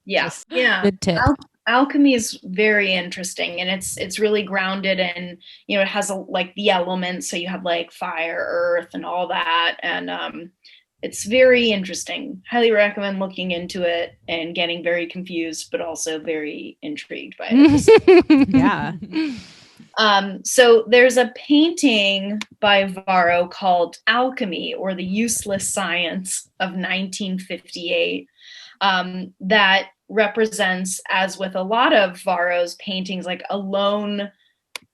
Yes. Yeah. Good tip. Alchemy is very interesting, and it's really grounded in, you know, it has like the elements. So you have like fire, earth, and all that. And it's very interesting. Highly recommend looking into it and getting very confused, but also very intrigued by it. Yeah. So there's a painting by Varo called Alchemy, or the Useless Science, of 1958, that represents, as with a lot of Varo's paintings, like a lone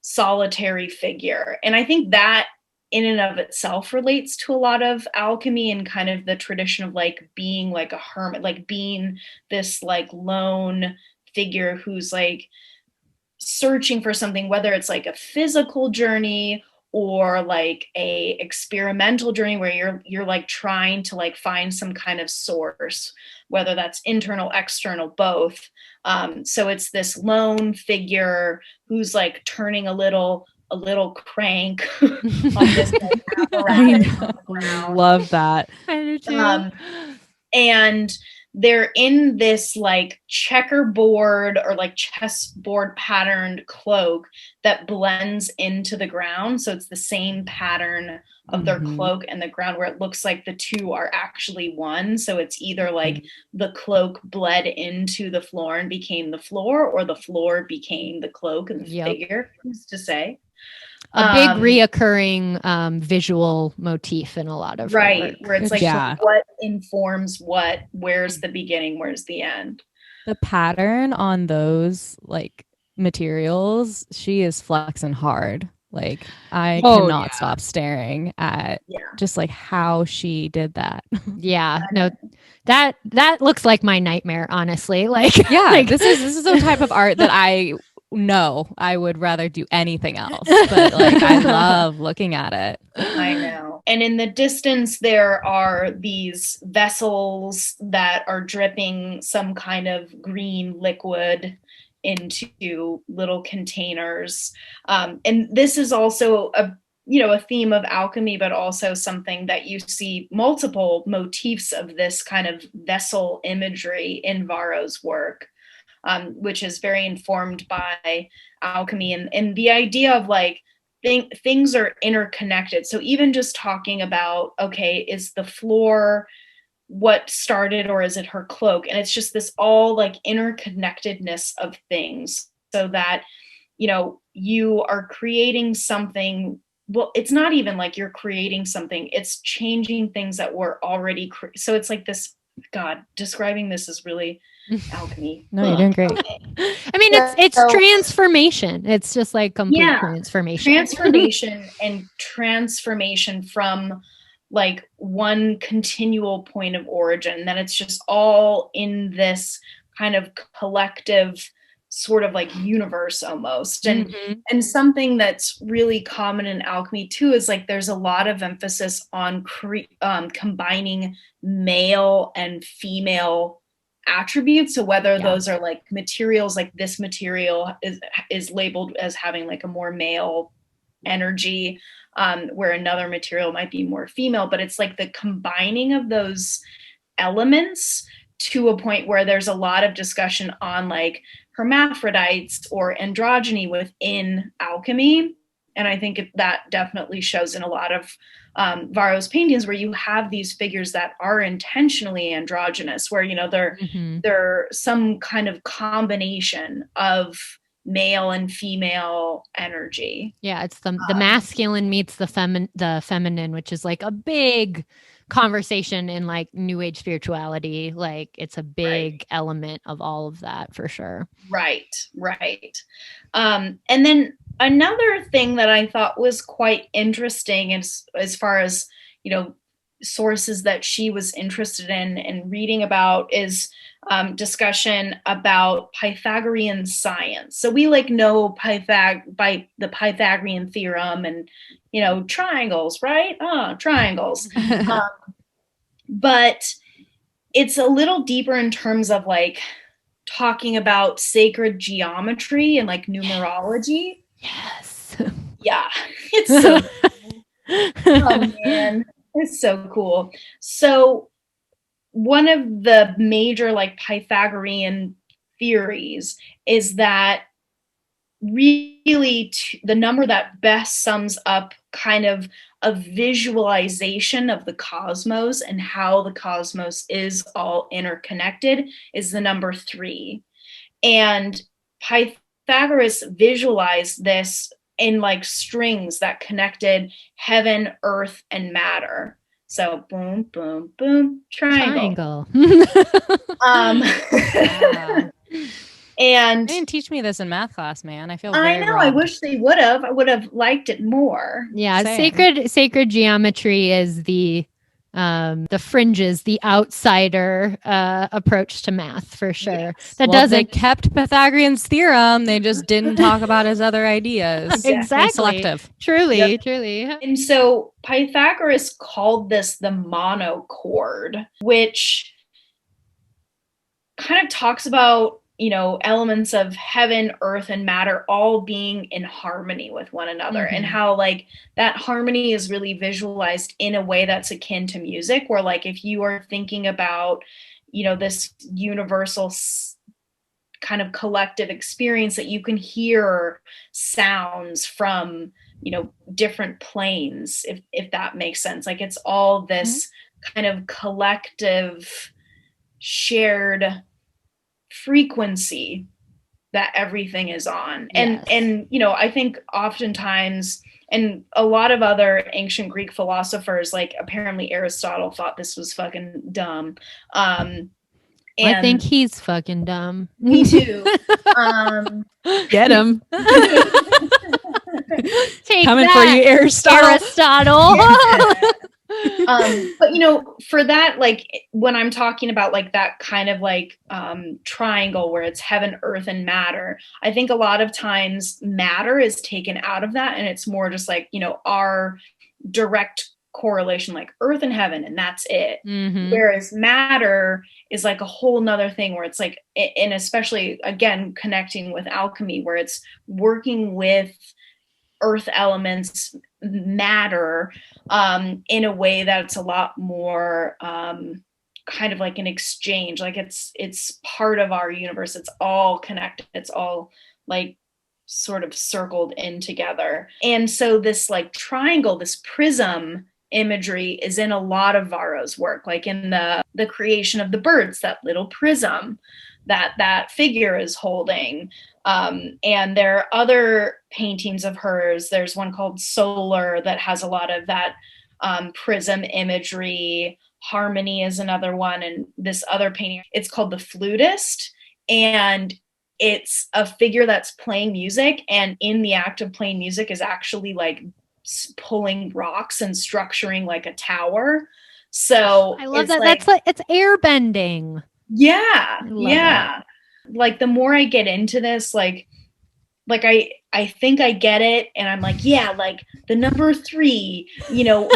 solitary figure. And I think that in and of itself relates to a lot of alchemy and kind of the tradition of like being like a hermit, like being this like lone figure who's like searching for something, whether it's like a physical journey or like a experimental journey where you're like trying to like find some kind of source, whether that's internal, external, both. So it's this lone figure who's like turning a little crank on this like, apparatus on the ground. Love that. I do too. And they're in this like checkerboard or like chessboard patterned cloak that blends into the ground. So it's the same pattern of their cloak and the ground, where it looks like the two are actually one. So it's either like the cloak bled into the floor and became the floor, or the floor became the cloak and the figure. Who's to say? A big reoccurring visual motif in a lot of her work. Where it's like, so what informs what? Where's the beginning? Where's the end? The pattern on those like materials, she is flexing hard. Like I cannot stop staring at just like how she did that. Yeah, no, that looks like my nightmare, honestly. Like, like, this is the type of art that I would rather do anything else, but like I love looking at it. I know. And in the distance, there are these vessels that are dripping some kind of green liquid into little containers. And this is also a theme of alchemy, but also something that you see multiple motifs of this kind of vessel imagery in Varo's work. Which is very informed by alchemy and the idea of like things are interconnected. So even just talking about, okay, is the floor what started, or is it her cloak? And it's just this all like interconnectedness of things, so that, you are creating something. Well, it's not even like you're creating something, it's changing things that were already so it's like this, God, describing this is really alchemy. No, you're doing great. Okay. I mean, it's transformation. It's just like complete transformation. And transformation from like one continual point of origin. Then it's just all in this kind of collective sort of like universe almost. And something that's really common in alchemy too is like there's a lot of emphasis on combining male and female attributes. So whether those are like materials, like this material is labeled as having like a more male energy, where another material might be more female, but it's like the combining of those elements to a point where there's a lot of discussion on like hermaphrodites or androgyny within alchemy. And I think that definitely shows in a lot of Varo's paintings, where you have these figures that are intentionally androgynous, where, they're some kind of combination of male and female energy. Yeah, it's the masculine meets the feminine, which is like a big conversation in like new age spirituality. Like it's a big element of all of that for sure. Right. And then another thing that I thought was quite interesting as far as, sources that she was interested in and reading about is discussion about Pythagorean science. So we like know by the Pythagorean theorem and, triangles, right? Triangles. But it's a little deeper in terms of like talking about sacred geometry and like numerology. Yes. Yeah. It's so oh man. It's so cool. So one of the major like Pythagorean theories is that really the number that best sums up kind of a visualization of the cosmos and how the cosmos is all interconnected is the number 3. And Pythagoras visualized this in like strings that connected heaven, earth, and matter. So boom, boom, boom, triangle. And they didn't teach me this in math class, man. I feel I know. robbed. I wish they would have. I would have liked it more. Yeah, Same. sacred geometry is the fringes, the outsider approach to math for sure. Yes. That Well, doesn't they kept Pythagorean's theorem. They just didn't talk about his other ideas. Exactly. Selective. Truly. And so Pythagoras called this the monochord, which kind of talks about, elements of heaven, earth, and matter all being in harmony with one another, and how like that harmony is really visualized in a way that's akin to music, where like if you are thinking about, this universal kind of collective experience that you can hear sounds from, different planes, if that makes sense. Like it's all this kind of collective shared frequency that everything is on. And I think oftentimes, and a lot of other ancient Greek philosophers, like apparently Aristotle thought this was fucking dumb. I think he's fucking dumb. Me too. Get him. Take Coming that, for you, Aristotle. But for that, like when I'm talking about like that kind of like triangle where it's heaven, earth, and matter, I think a lot of times matter is taken out of that, and it's more just like our direct correlation, like earth and heaven, and that's it. Whereas matter is like a whole nother thing where it's like, and especially again connecting with alchemy, where it's working with earth elements, matter, in a way that's a lot more kind of like an exchange. Like it's part of our universe. It's all connected. It's all like sort of circled in together. And so this like triangle, this prism imagery is in a lot of Varo's work, like in the creation of the birds, that little prism that figure is holding. And there are other paintings of hers. There's one called Solar that has a lot of that prism imagery. Harmony is another one. And this other painting, it's called The Flutist. And it's a figure that's playing music, and in the act of playing music is actually like pulling rocks and structuring like a tower. So I love that. That's like, it's air bending. Yeah. That. Like the more I get into this, like I think I get it, and I'm like, yeah, like the number 3,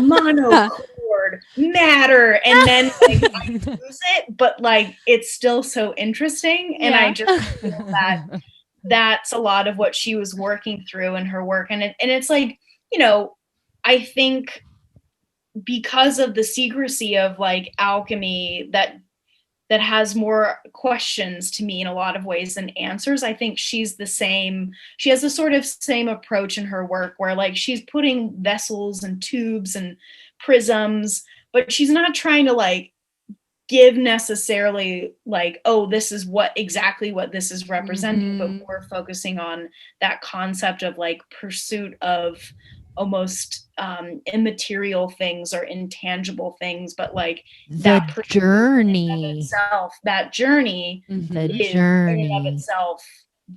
monochord, matter, and then like I lose it, but like it's still so interesting, and I just feel that that's a lot of what she was working through in her work, and it's like, I think because of the secrecy of like alchemy that has more questions to me in a lot of ways than answers, I think she has the sort of same approach in her work, where like she's putting vessels and tubes and prisms, but she's not trying to like give necessarily like, oh, this is exactly what this is representing, but more focusing on that concept of like pursuit of almost immaterial things or intangible things, but like the journey itself, that journey is in and of itself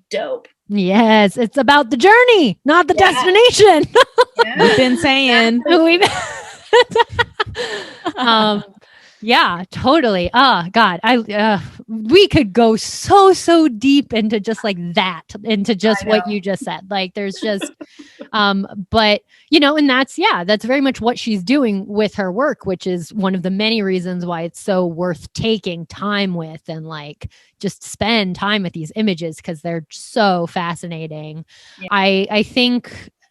dope. Yes, it's about the journey, not the destination. We've been saying. Yeah, totally. Oh God, we could go so deep into just like that, into just what you just said. Like there's just, but and that's very much what she's doing with her work, which is one of the many reasons why it's so worth taking time with and like just spend time with these images, because they're so fascinating. Yeah.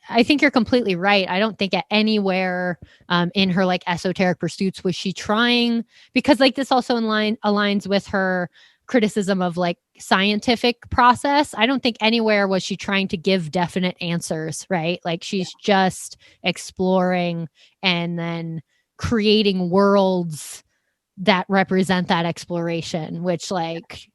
I think you're completely right. I don't think at anywhere in her like esoteric pursuits was she trying, because like this also aligns with her criticism of like scientific process. I don't think anywhere was she trying to give definite answers, right? Like she's just exploring and then creating worlds that represent that exploration, which like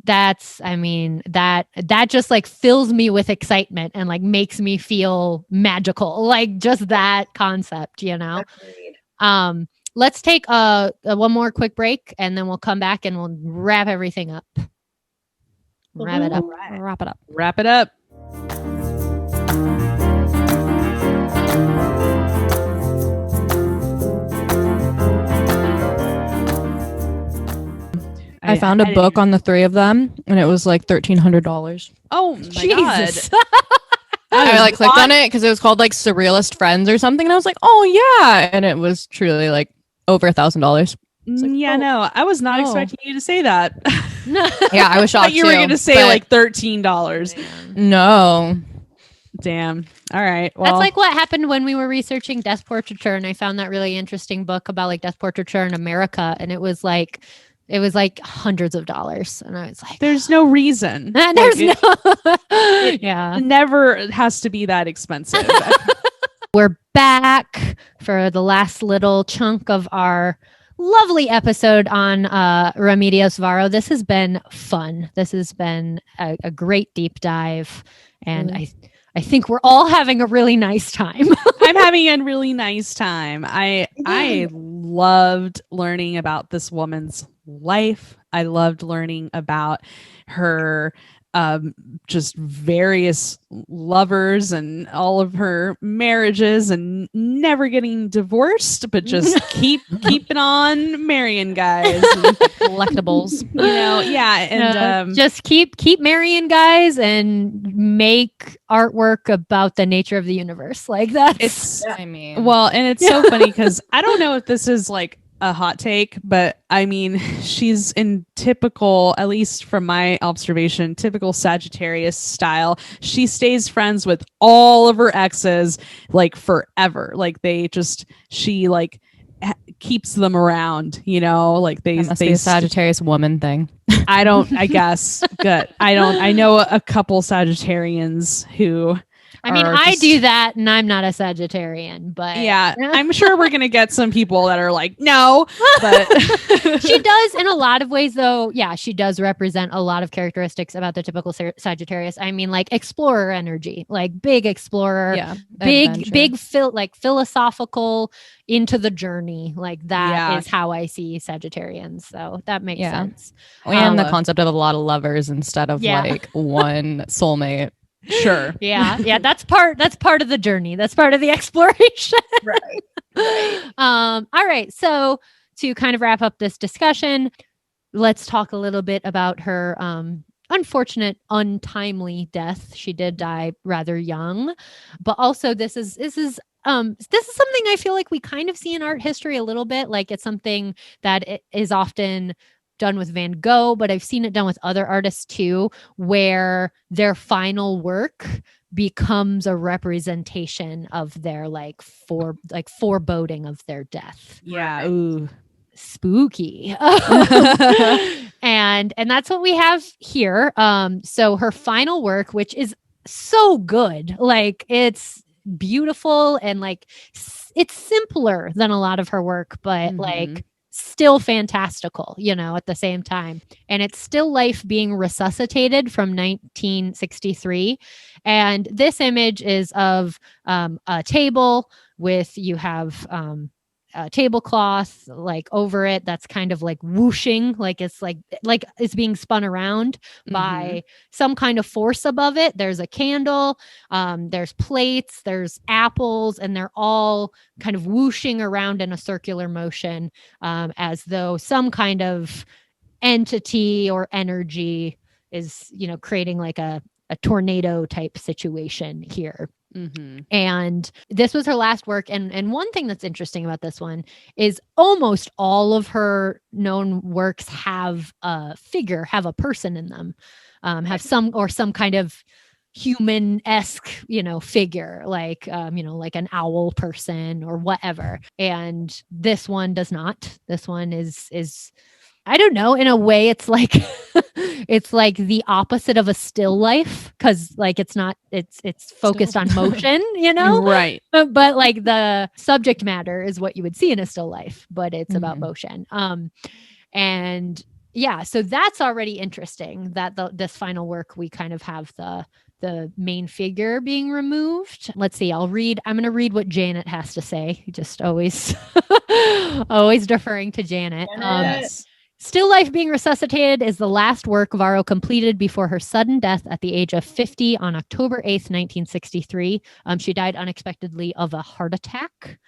that's, I mean, that just like fills me with excitement and like makes me feel magical, like just that concept, Agreed. Let's take one more quick break, and then we'll come back and we'll wrap everything up. Wrap it up. Right. Wrap it up. Wrap it up. I found a book on the 3 of them, and it was like $1,300. Oh my Jesus. God. I like clicked on it because it was called like Surrealist Friends or something, and I was like, oh yeah, and it was truly like over $1,000. Like, no, I was not expecting you to say that. Yeah, I was shocked. You were going to say like $13. No. Damn. All right. Well, That's like what happened when we were researching death portraiture, and I found that really interesting book about like death portraiture in America, and it was like hundreds of dollars, and I was like, there's no reason. there's Like, yeah. it never has to be that expensive. We're back for the last little chunk of our lovely episode on Remedios Varo. This has been fun. This has been a great deep dive, and I think we're all having a really nice time. I'm having a really nice time. I loved learning about this woman's life. I loved learning about her just various lovers and all of her marriages and never getting divorced, but just keeping on marrying guys and Collectibles. and just keep marrying guys and make artwork about the nature of the universe. Like that. I mean, well, and it's so funny because I don't know if this is like a hot take, but I mean, she's in typical, at least from my observation, typical Sagittarius style. She stays friends with all of her exes like forever. Like she like keeps them around, like they that must be a Sagittarius woman thing. I guess. Good. I know a couple Sagittarians who I mean, I do that, and I'm not a Sagittarian, but yeah, I'm sure we're gonna get some people that are like, no, but she does in a lot of ways, though. Yeah, she does represent a lot of characteristics about the typical Sagittarius. I mean, like explorer energy, like big explorer, big philosophical, into the journey. Like that is how I see Sagittarians. So that makes sense. And the concept of a lot of lovers instead of like one soulmate. Sure. Yeah. That's part of the journey. That's part of the exploration. Right. All right. So to kind of wrap up this discussion, let's talk a little bit about her unfortunate, untimely death. She did die rather young, but also this is something I feel like we kind of see in art history a little bit. Like it's something that is often done with Van Gogh, but I've seen it done with other artists too, where their final work becomes a representation of their foreboding of their death. Yeah. Ooh. Spooky. and that's what we have here. So her final work, which is so good, like it's beautiful and like it's simpler than a lot of her work, but like still fantastical, at the same time. And it's Still Life Being Resuscitated from 1963. And this image is of a table with, you have a tablecloth like over it that's kind of like whooshing, like it's being spun around by some kind of force above it. There's a candle, there's plates, there's apples, and they're all kind of whooshing around in a circular motion, as though some kind of entity or energy is, creating like a tornado type situation here. And this was her last work. And one thing that's interesting about this one is almost all of her known works have a figure, have a person in them, have some kind of human-esque, figure, like, like an owl person or whatever. And this one does not. This one is I don't know, in a way it's like it's like the opposite of a still life, because like it's focused on motion, Right. But like the subject matter is what you would see in a still life, but it's about motion. And yeah, so that's already interesting that this final work, we kind of have the main figure being removed. Let's see, I'm going to read what Janet has to say. Just always deferring to Janet. Yes. Still Life Being Resuscitated is the last work Varo completed before her sudden death at the age of 50 on October 8th, 1963. She died unexpectedly of a heart attack.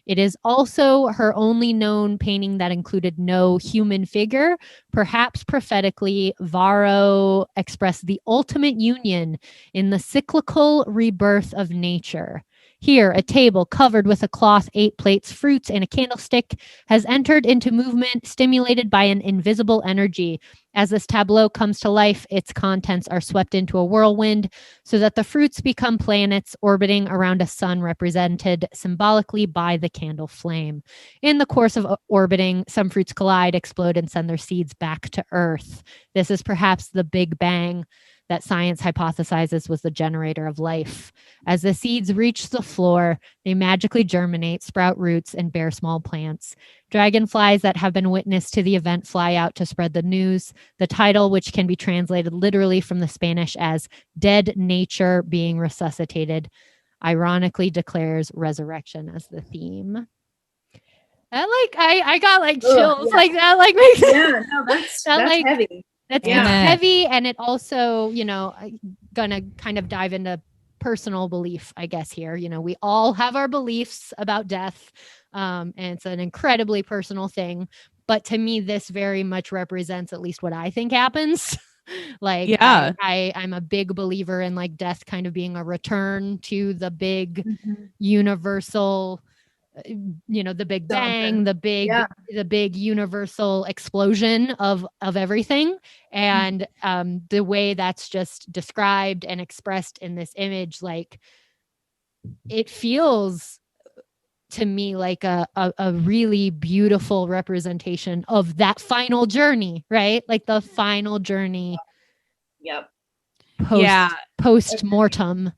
It is also her only known painting that included no human figure. Perhaps prophetically, Varo expressed the ultimate union in the cyclical rebirth of nature. Here, a table covered with a cloth, 8 plates, fruits, and a candlestick has entered into movement, stimulated by an invisible energy. As this tableau comes to life, its contents are swept into a whirlwind so that the fruits become planets orbiting around a sun represented symbolically by the candle flame. In the course of orbiting, some fruits collide, explode, and send their seeds back to Earth. This is perhaps the Big Bang that science hypothesizes was the generator of life. As the seeds reach the floor, they magically germinate, sprout roots, and bear small plants. Dragonflies that have been witness to the event fly out to spread the news. The title, which can be translated literally from the Spanish as Dead Nature Being Resuscitated, ironically declares resurrection as the theme. I got like chills. Yeah. Like that like makes Yeah, no, that's like, heavy. It's Yeah. heavy, and it also, gonna kind of dive into personal belief, I guess, here. We all have our beliefs about death, and it's an incredibly personal thing. But to me, this very much represents at least what I think happens. Like, Yeah. I'm a big believer in like death kind of being a return to the big universal, the Big Bang, the big universal explosion of everything. And the way that's just described and expressed in this image, like, it feels to me like a really beautiful representation of that final journey, right? Like the final journey Yep. post mortem.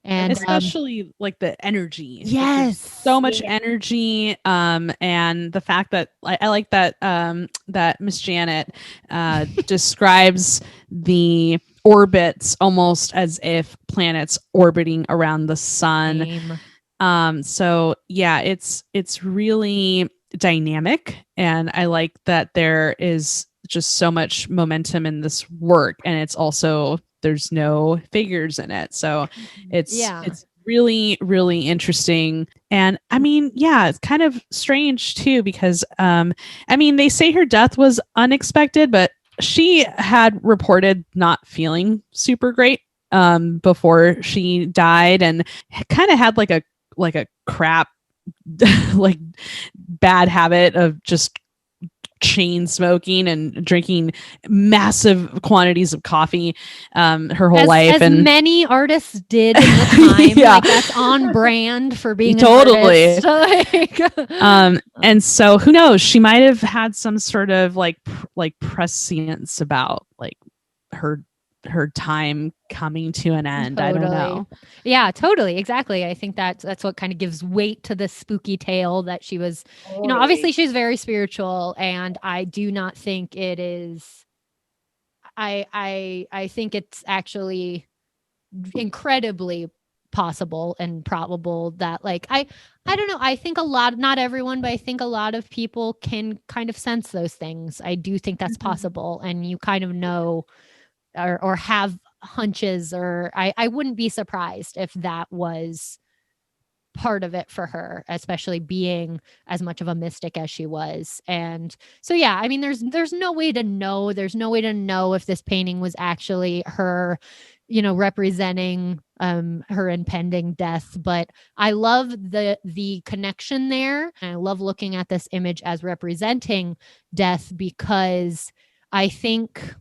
And especially like the energy. Yes. So much energy. And the fact that I like that that Miss Janet describes the orbits almost as if planets orbiting around the sun. So yeah, it's really dynamic, and I like that there is just so much momentum in this work, and it's also there's no figures in it, so it's really, really interesting. And I mean, yeah, it's kind of strange too, because I mean, they say her death was unexpected, but she had reported not feeling super great before she died, and kind of had like a crap like bad habit of just chain smoking and drinking massive quantities of coffee her whole life, and many artists did in the time. Yeah. Like, that's on brand for being totally an artist. And so who knows, she might have had some sort of like prescience about like her time coming to an end. Totally. I don't know. Yeah, totally. Exactly. I think that's what kind of gives weight to this spooky tale that she was, obviously she's very spiritual, and I do not think it is, I think it's actually incredibly possible and probable that, like, I don't know. I think not everyone, but I think a lot of people can kind of sense those things. I do think that's possible. And you kind of know, or have hunches, or I wouldn't be surprised if that was part of it for her, especially being as much of a mystic as she was. And so, yeah, I mean, there's no way to know. There's no way to know if this painting was actually her, representing her impending death. But I love the connection there. And I love looking at this image as representing death, because I think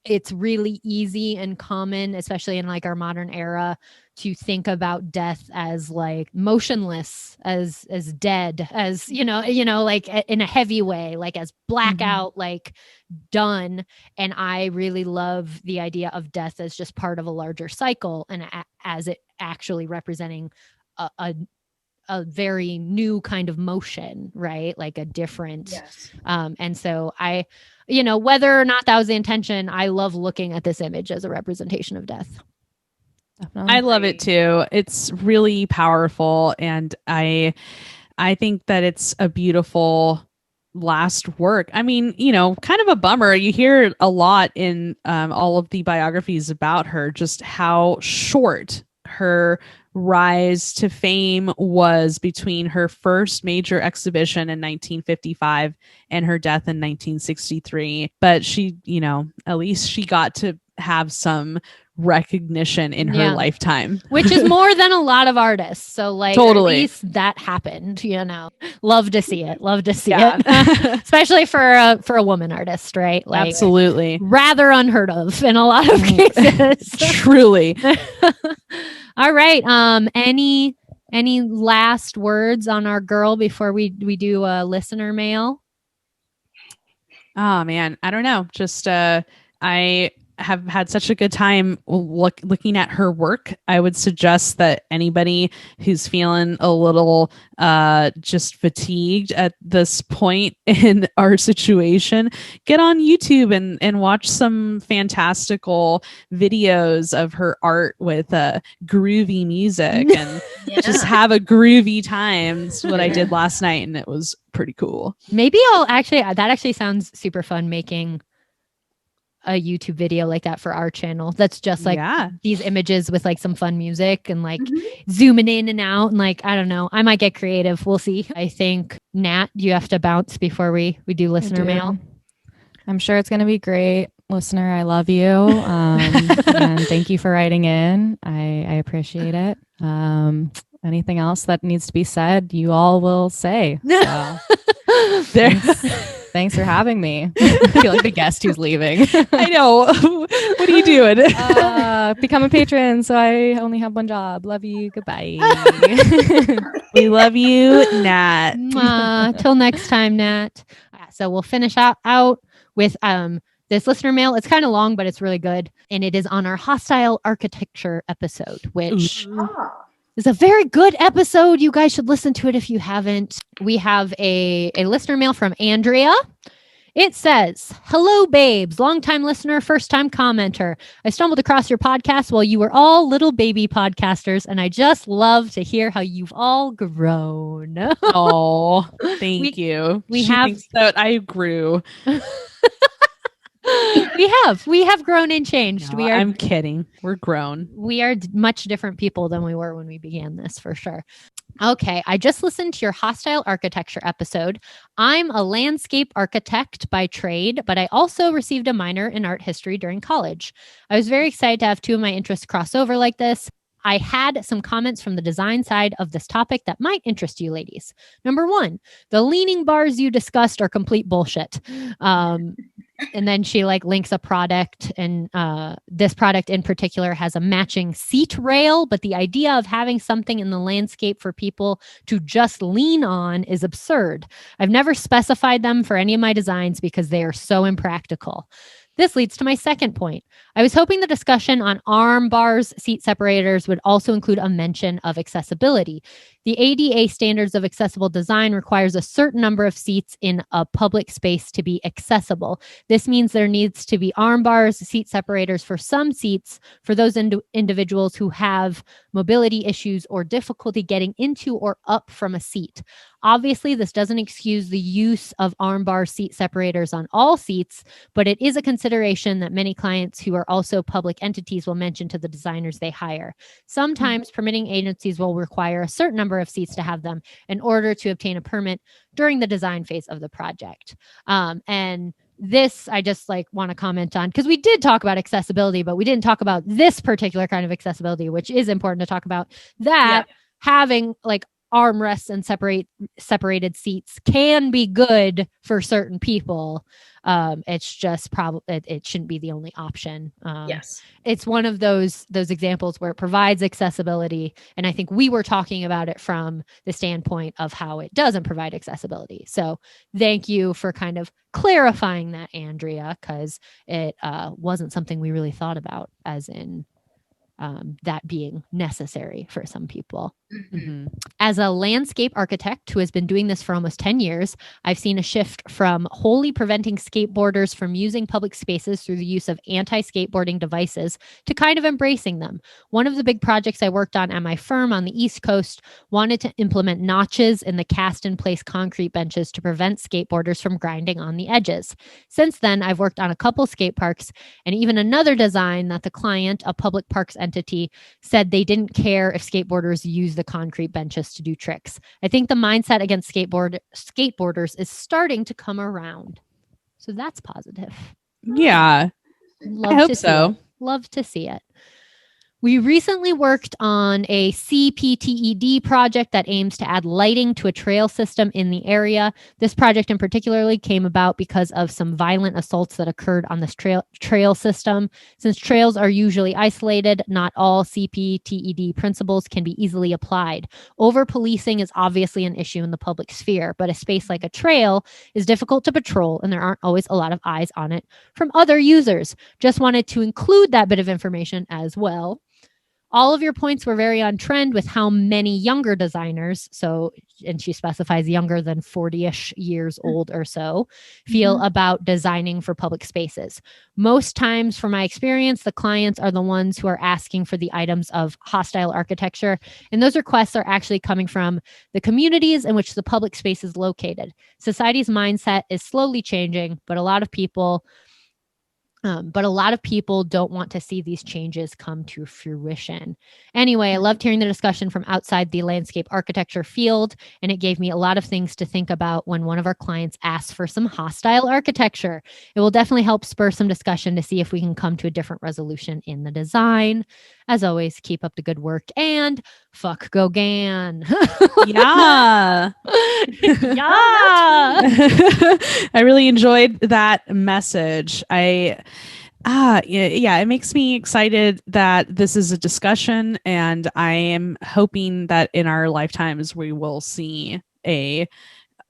it's really easy and common, especially in like our modern era, to think about death as like motionless, as dead, as like in a heavy way, like as blackout, like done. And I really love the idea of death as just part of a larger cycle, and as it actually representing a very new kind of motion, right? Like a different, and so whether or not that was the intention, I love looking at this image as a representation of death. I love it too. It's really powerful, and I think that it's a beautiful last work. I mean, kind of a bummer. You hear a lot in all of the biographies about her, just how short her rise to fame was between her first major exhibition in 1955 and her death in 1963. But she, at least she got to have some recognition in her Yeah. lifetime. Which is more than a lot of artists. So like Totally. at least that happened, you know. Love to see it. Love to see Yeah. it. Especially for a woman artist, right? Like Absolutely. rather unheard of in a lot of cases. Truly. All right. Any last words on our girl before we do a listener mail? Oh man, I don't know. Just I have had such a good time looking at her work. I would suggest that anybody who's feeling a little just fatigued at this point in our situation, get on YouTube and watch some fantastical videos of her art with groovy music and just have a groovy time. That's what I did last night, and it was pretty cool. Maybe that actually sounds super fun, making a YouTube video like that for our channel. That's just like these images with like some fun music and like zooming in and out. And like, I don't know, I might get creative. We'll see. I think Nat, you have to bounce before we do listener mail. I'm sure it's going to be great. Listener, I love you. And thank you for writing in. I appreciate it. Anything else that needs to be said, you all will say. So. Thanks for having me. I feel like the guest who's leaving. I know. What are you doing? Become a patron, so I only have one job. Love you. Goodbye. We love you, Nat. Till next time, Nat. So we'll finish out with this listener mail. It's kind of long, but it's really good. And it is on our hostile architecture episode, which is a very good episode. You guys should listen to it if you haven't. We have a listener mail from Andrea. It says, "Hello, babes. Longtime listener, first-time commenter. I stumbled across your podcast while you were all little baby podcasters, and I just love to hear how you've all grown." Oh, thank you. We She have thinks that I grew. We have grown and changed. No, I'm kidding. We're grown. We are much different people than we were when we began this, for sure. Okay, I just listened to your hostile architecture episode. I'm a landscape architect by trade, but I also received a minor in art history during college. I was very excited to have two of my interests cross over like this. I had some comments from the design side of this topic that might interest you ladies. Number one, the leaning bars you discussed are complete bullshit. And then she like links a product, and this product in particular has a matching seat rail, but the idea of having something in the landscape for people to just lean on is absurd. I've never specified them for any of my designs because they are so impractical. This leads to my second point. I was hoping the discussion on arm bars, seat separators would also include a mention of accessibility. The ADA standards of accessible design requires a certain number of seats in a public space to be accessible. This means there needs to be arm bars, seat separators for some seats for those individuals who have mobility issues or difficulty getting into or up from a seat. Obviously, this doesn't excuse the use of arm bar seat separators on all seats, but it is a consideration that many clients who are also public entities will mention to the designers they hire. Sometimes permitting agencies will require a certain number of seats to have them in order to obtain a permit during the design phase of the project. And this, I just like want to comment on, because we did talk about accessibility, but we didn't talk about this particular kind of accessibility, which is important to talk about. That having like armrests and separated seats can be good for certain people. It's just it shouldn't be the only option. Yes, it's one of those examples where it provides accessibility, and I think we were talking about it from the standpoint of how it doesn't provide accessibility. So thank you for kind of clarifying that, Andrea, because it wasn't something we really thought about as in that being necessary for some people. Mm-hmm. As a landscape architect who has been doing this for almost 10 years, I've seen a shift from wholly preventing skateboarders from using public spaces through the use of anti-skateboarding devices to kind of embracing them. One of the big projects I worked on at my firm on the East Coast wanted to implement notches in the cast-in-place concrete benches to prevent skateboarders from grinding on the edges. Since then, I've worked on a couple skate parks and even another design that the client, a public parks entity, said they didn't care if skateboarders use the concrete benches to do tricks. I think the mindset against skateboarders is starting to come around. So that's positive. Yeah. Love I hope to see so. it. Love to see it. We recently worked on a CPTED project that aims to add lighting to a trail system in the area. This project in particularly came about because of some violent assaults that occurred on this trail system. Since trails are usually isolated, not all CPTED principles can be easily applied. Over-policing is obviously an issue in the public sphere, but a space like a trail is difficult to patrol and there aren't always a lot of eyes on it from other users. Just wanted to include that bit of information as well. All of your points were very on trend with how many younger designers, and she specifies younger than 40-ish years old or so, feel about designing for public spaces. Most times, from my experience, the clients are the ones who are asking for the items of hostile architecture, and those requests are actually coming from the communities in which the public space is located. Society's mindset is slowly changing, but a lot of people don't want to see these changes come to fruition. Anyway, I loved hearing the discussion from outside the landscape architecture field, and it gave me a lot of things to think about when one of our clients asks for some hostile architecture. It will definitely help spur some discussion to see if we can come to a different resolution in the design. As always, keep up the good work and fuck Gauguin. Yeah. Yeah. I really enjoyed that message. Yeah, it makes me excited that this is a discussion, and I am hoping that in our lifetimes we will see a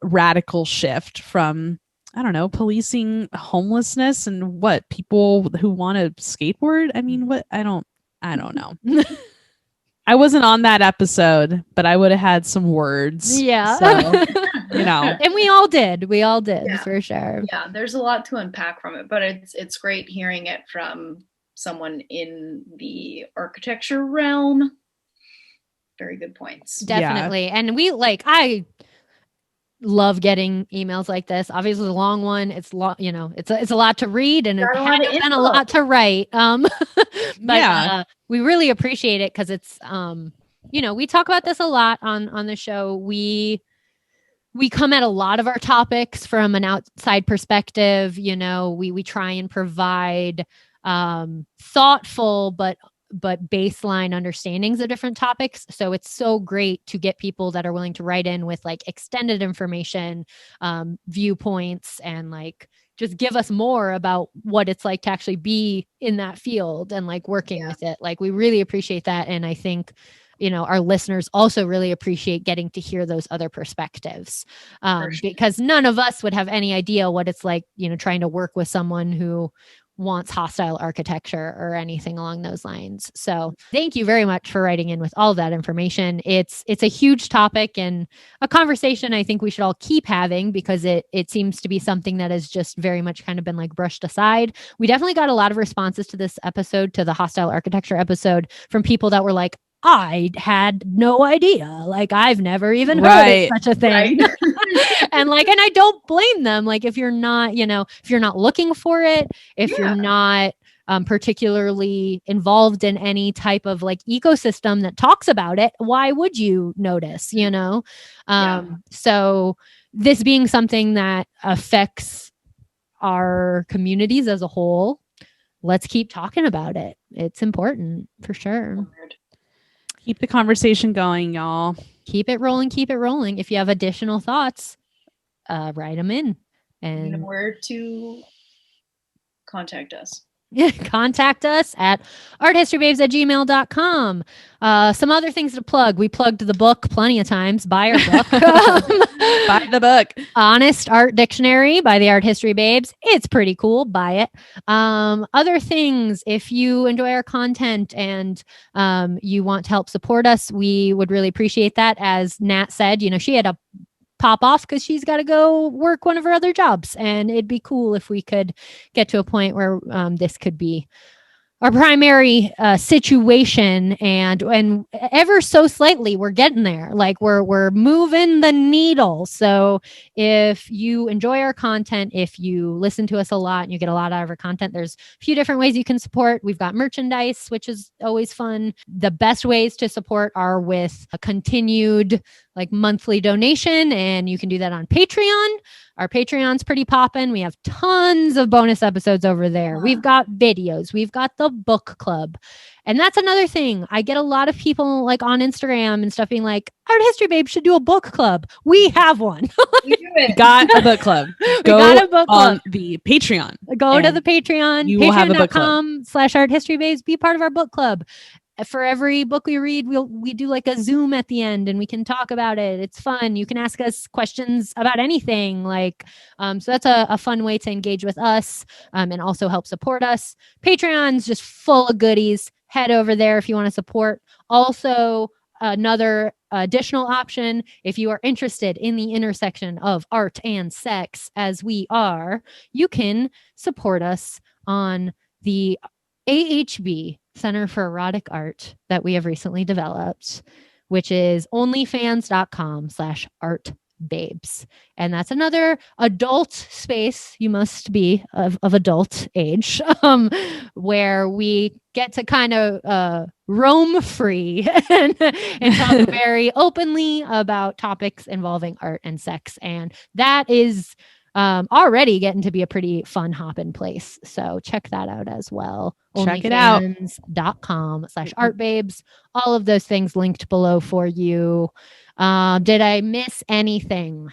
radical shift from, I don't know, policing homelessness and what people who want to skateboard. I mean, what I don't know. I wasn't on that episode, but I would have had some words. Yeah. So, And we all did Yeah. for sure. Yeah, there's a lot to unpack from it, but it's great hearing it from someone in the architecture realm. Very good points. Definitely. Yeah. And I love getting emails like this. Obviously a long one. It's long, it's a lot to read, and it had been a lot to write. But we really appreciate it because it's we talk about this a lot on the show. We come at a lot of our topics from an outside perspective. We try and provide thoughtful but baseline understandings of different topics. So it's so great to get people that are willing to write in with extended information, viewpoints, and just give us more about what it's like to actually be in that field and working with it. We really appreciate that. And I think, our listeners also really appreciate getting to hear those other perspectives, because none of us would have any idea what it's like, trying to work with someone who wants hostile architecture or anything along those lines. So thank you very much for writing in with all of that information. It's a huge topic and a conversation I think we should all keep having, because it seems to be something that has just very much kind of been brushed aside. We definitely got a lot of responses to this episode, to the hostile architecture episode, from people that were like, I had no idea. I've never even heard of such a thing. Right. and I don't blame them. If you're not, if you're not looking for it, if you're not particularly involved in any type of ecosystem that talks about it, why would you notice, So this being something that affects our communities as a whole, let's keep talking about it. It's important for sure. Keep the conversation going, y'all. Keep it rolling. Keep it rolling. If you have additional thoughts, write them in. And where to contact us. Contact us at arthistorybabes@gmail.com. Some other things to plug. We plugged the book plenty of times. Buy our book. Buy the book. Honest Art Dictionary by the Art History Babes. It's pretty cool. Buy it. Other things, if you enjoy our content and you want to help support us, we would really appreciate that. As Nat said, she had a pop off because she's got to go work one of her other jobs, and it'd be cool if we could get to a point where this could be our primary situation, and ever so slightly we're getting there. We're moving the needle. So if you enjoy our content, if you listen to us a lot and you get a lot out of our content, there's a few different ways you can support. We've got merchandise, which is always fun. The best ways to support are with a continued monthly donation, and you can do that on Patreon. Our Patreon's pretty poppin'. We have tons of bonus episodes over there. We've got videos. We've got the book club. And that's another thing. I get a lot of people like on Instagram and stuff being like, Art History Babe should do a book club. We have one. We do it. Got a book club. Go got a book club. on the Patreon. Go to And the Patreon, you will have a book club. patreon.com/arthistorybabes. Be part of our book club. For every book we read, we do like a Zoom at the end and we can talk about it. It's fun. You can ask us questions about anything. Like, so that's a fun way to engage with us and also help support us. Patreon's just full of goodies. Head over there if you want to support. Also, another additional option, if you are interested in the intersection of art and sex, as we are, you can support us on the AHB, Center for Erotic Art, that we have recently developed, which is onlyfans.com/artbabes. And that's another adult space, you must be of adult age, where we get to kind of roam free and talk very openly about topics involving art and sex. And that is already getting to be a pretty fun hoppin' place. So check that out as well. Check it out. onlyfans.com/artbabes. All of those things linked below for you. Did I miss anything?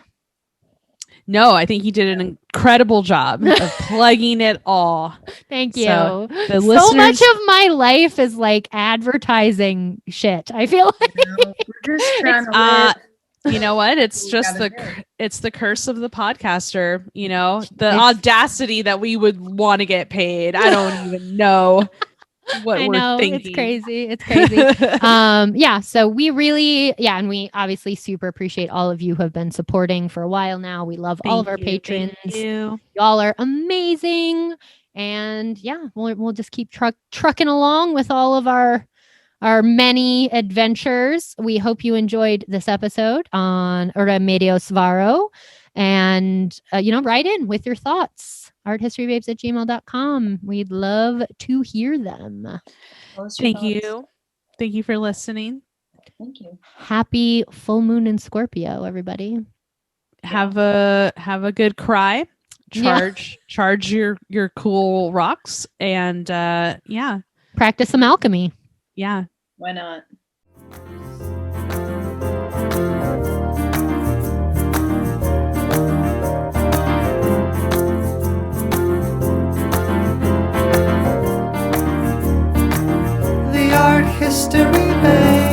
No, I think you did an incredible job of plugging it all. Thank you. So, the So listeners, much of my life is like advertising shit. I feel like We're just trying to live. you know what? It's We just gotta it's the curse of the podcaster, you know, the audacity that we would want to get paid. I don't even know what I we're know thinking. it's crazy. It's crazy. Yeah. So we really, and we obviously super appreciate all of you who have been supporting for a while now. We love all of our patrons. Thank you. Y'all are amazing. And yeah, we'll just keep trucking along with all of our many adventures. We hope you enjoyed this episode on Remedios Varo. And, write in with your thoughts. arthistorybabes@gmail.com. We'd love to hear them. Thank you. Thank you for listening. Thank you. Happy full moon in Scorpio, everybody. Have a good cry. Yeah. Charge your cool rocks, and Practice some alchemy. yeah. Why not? The art history bay.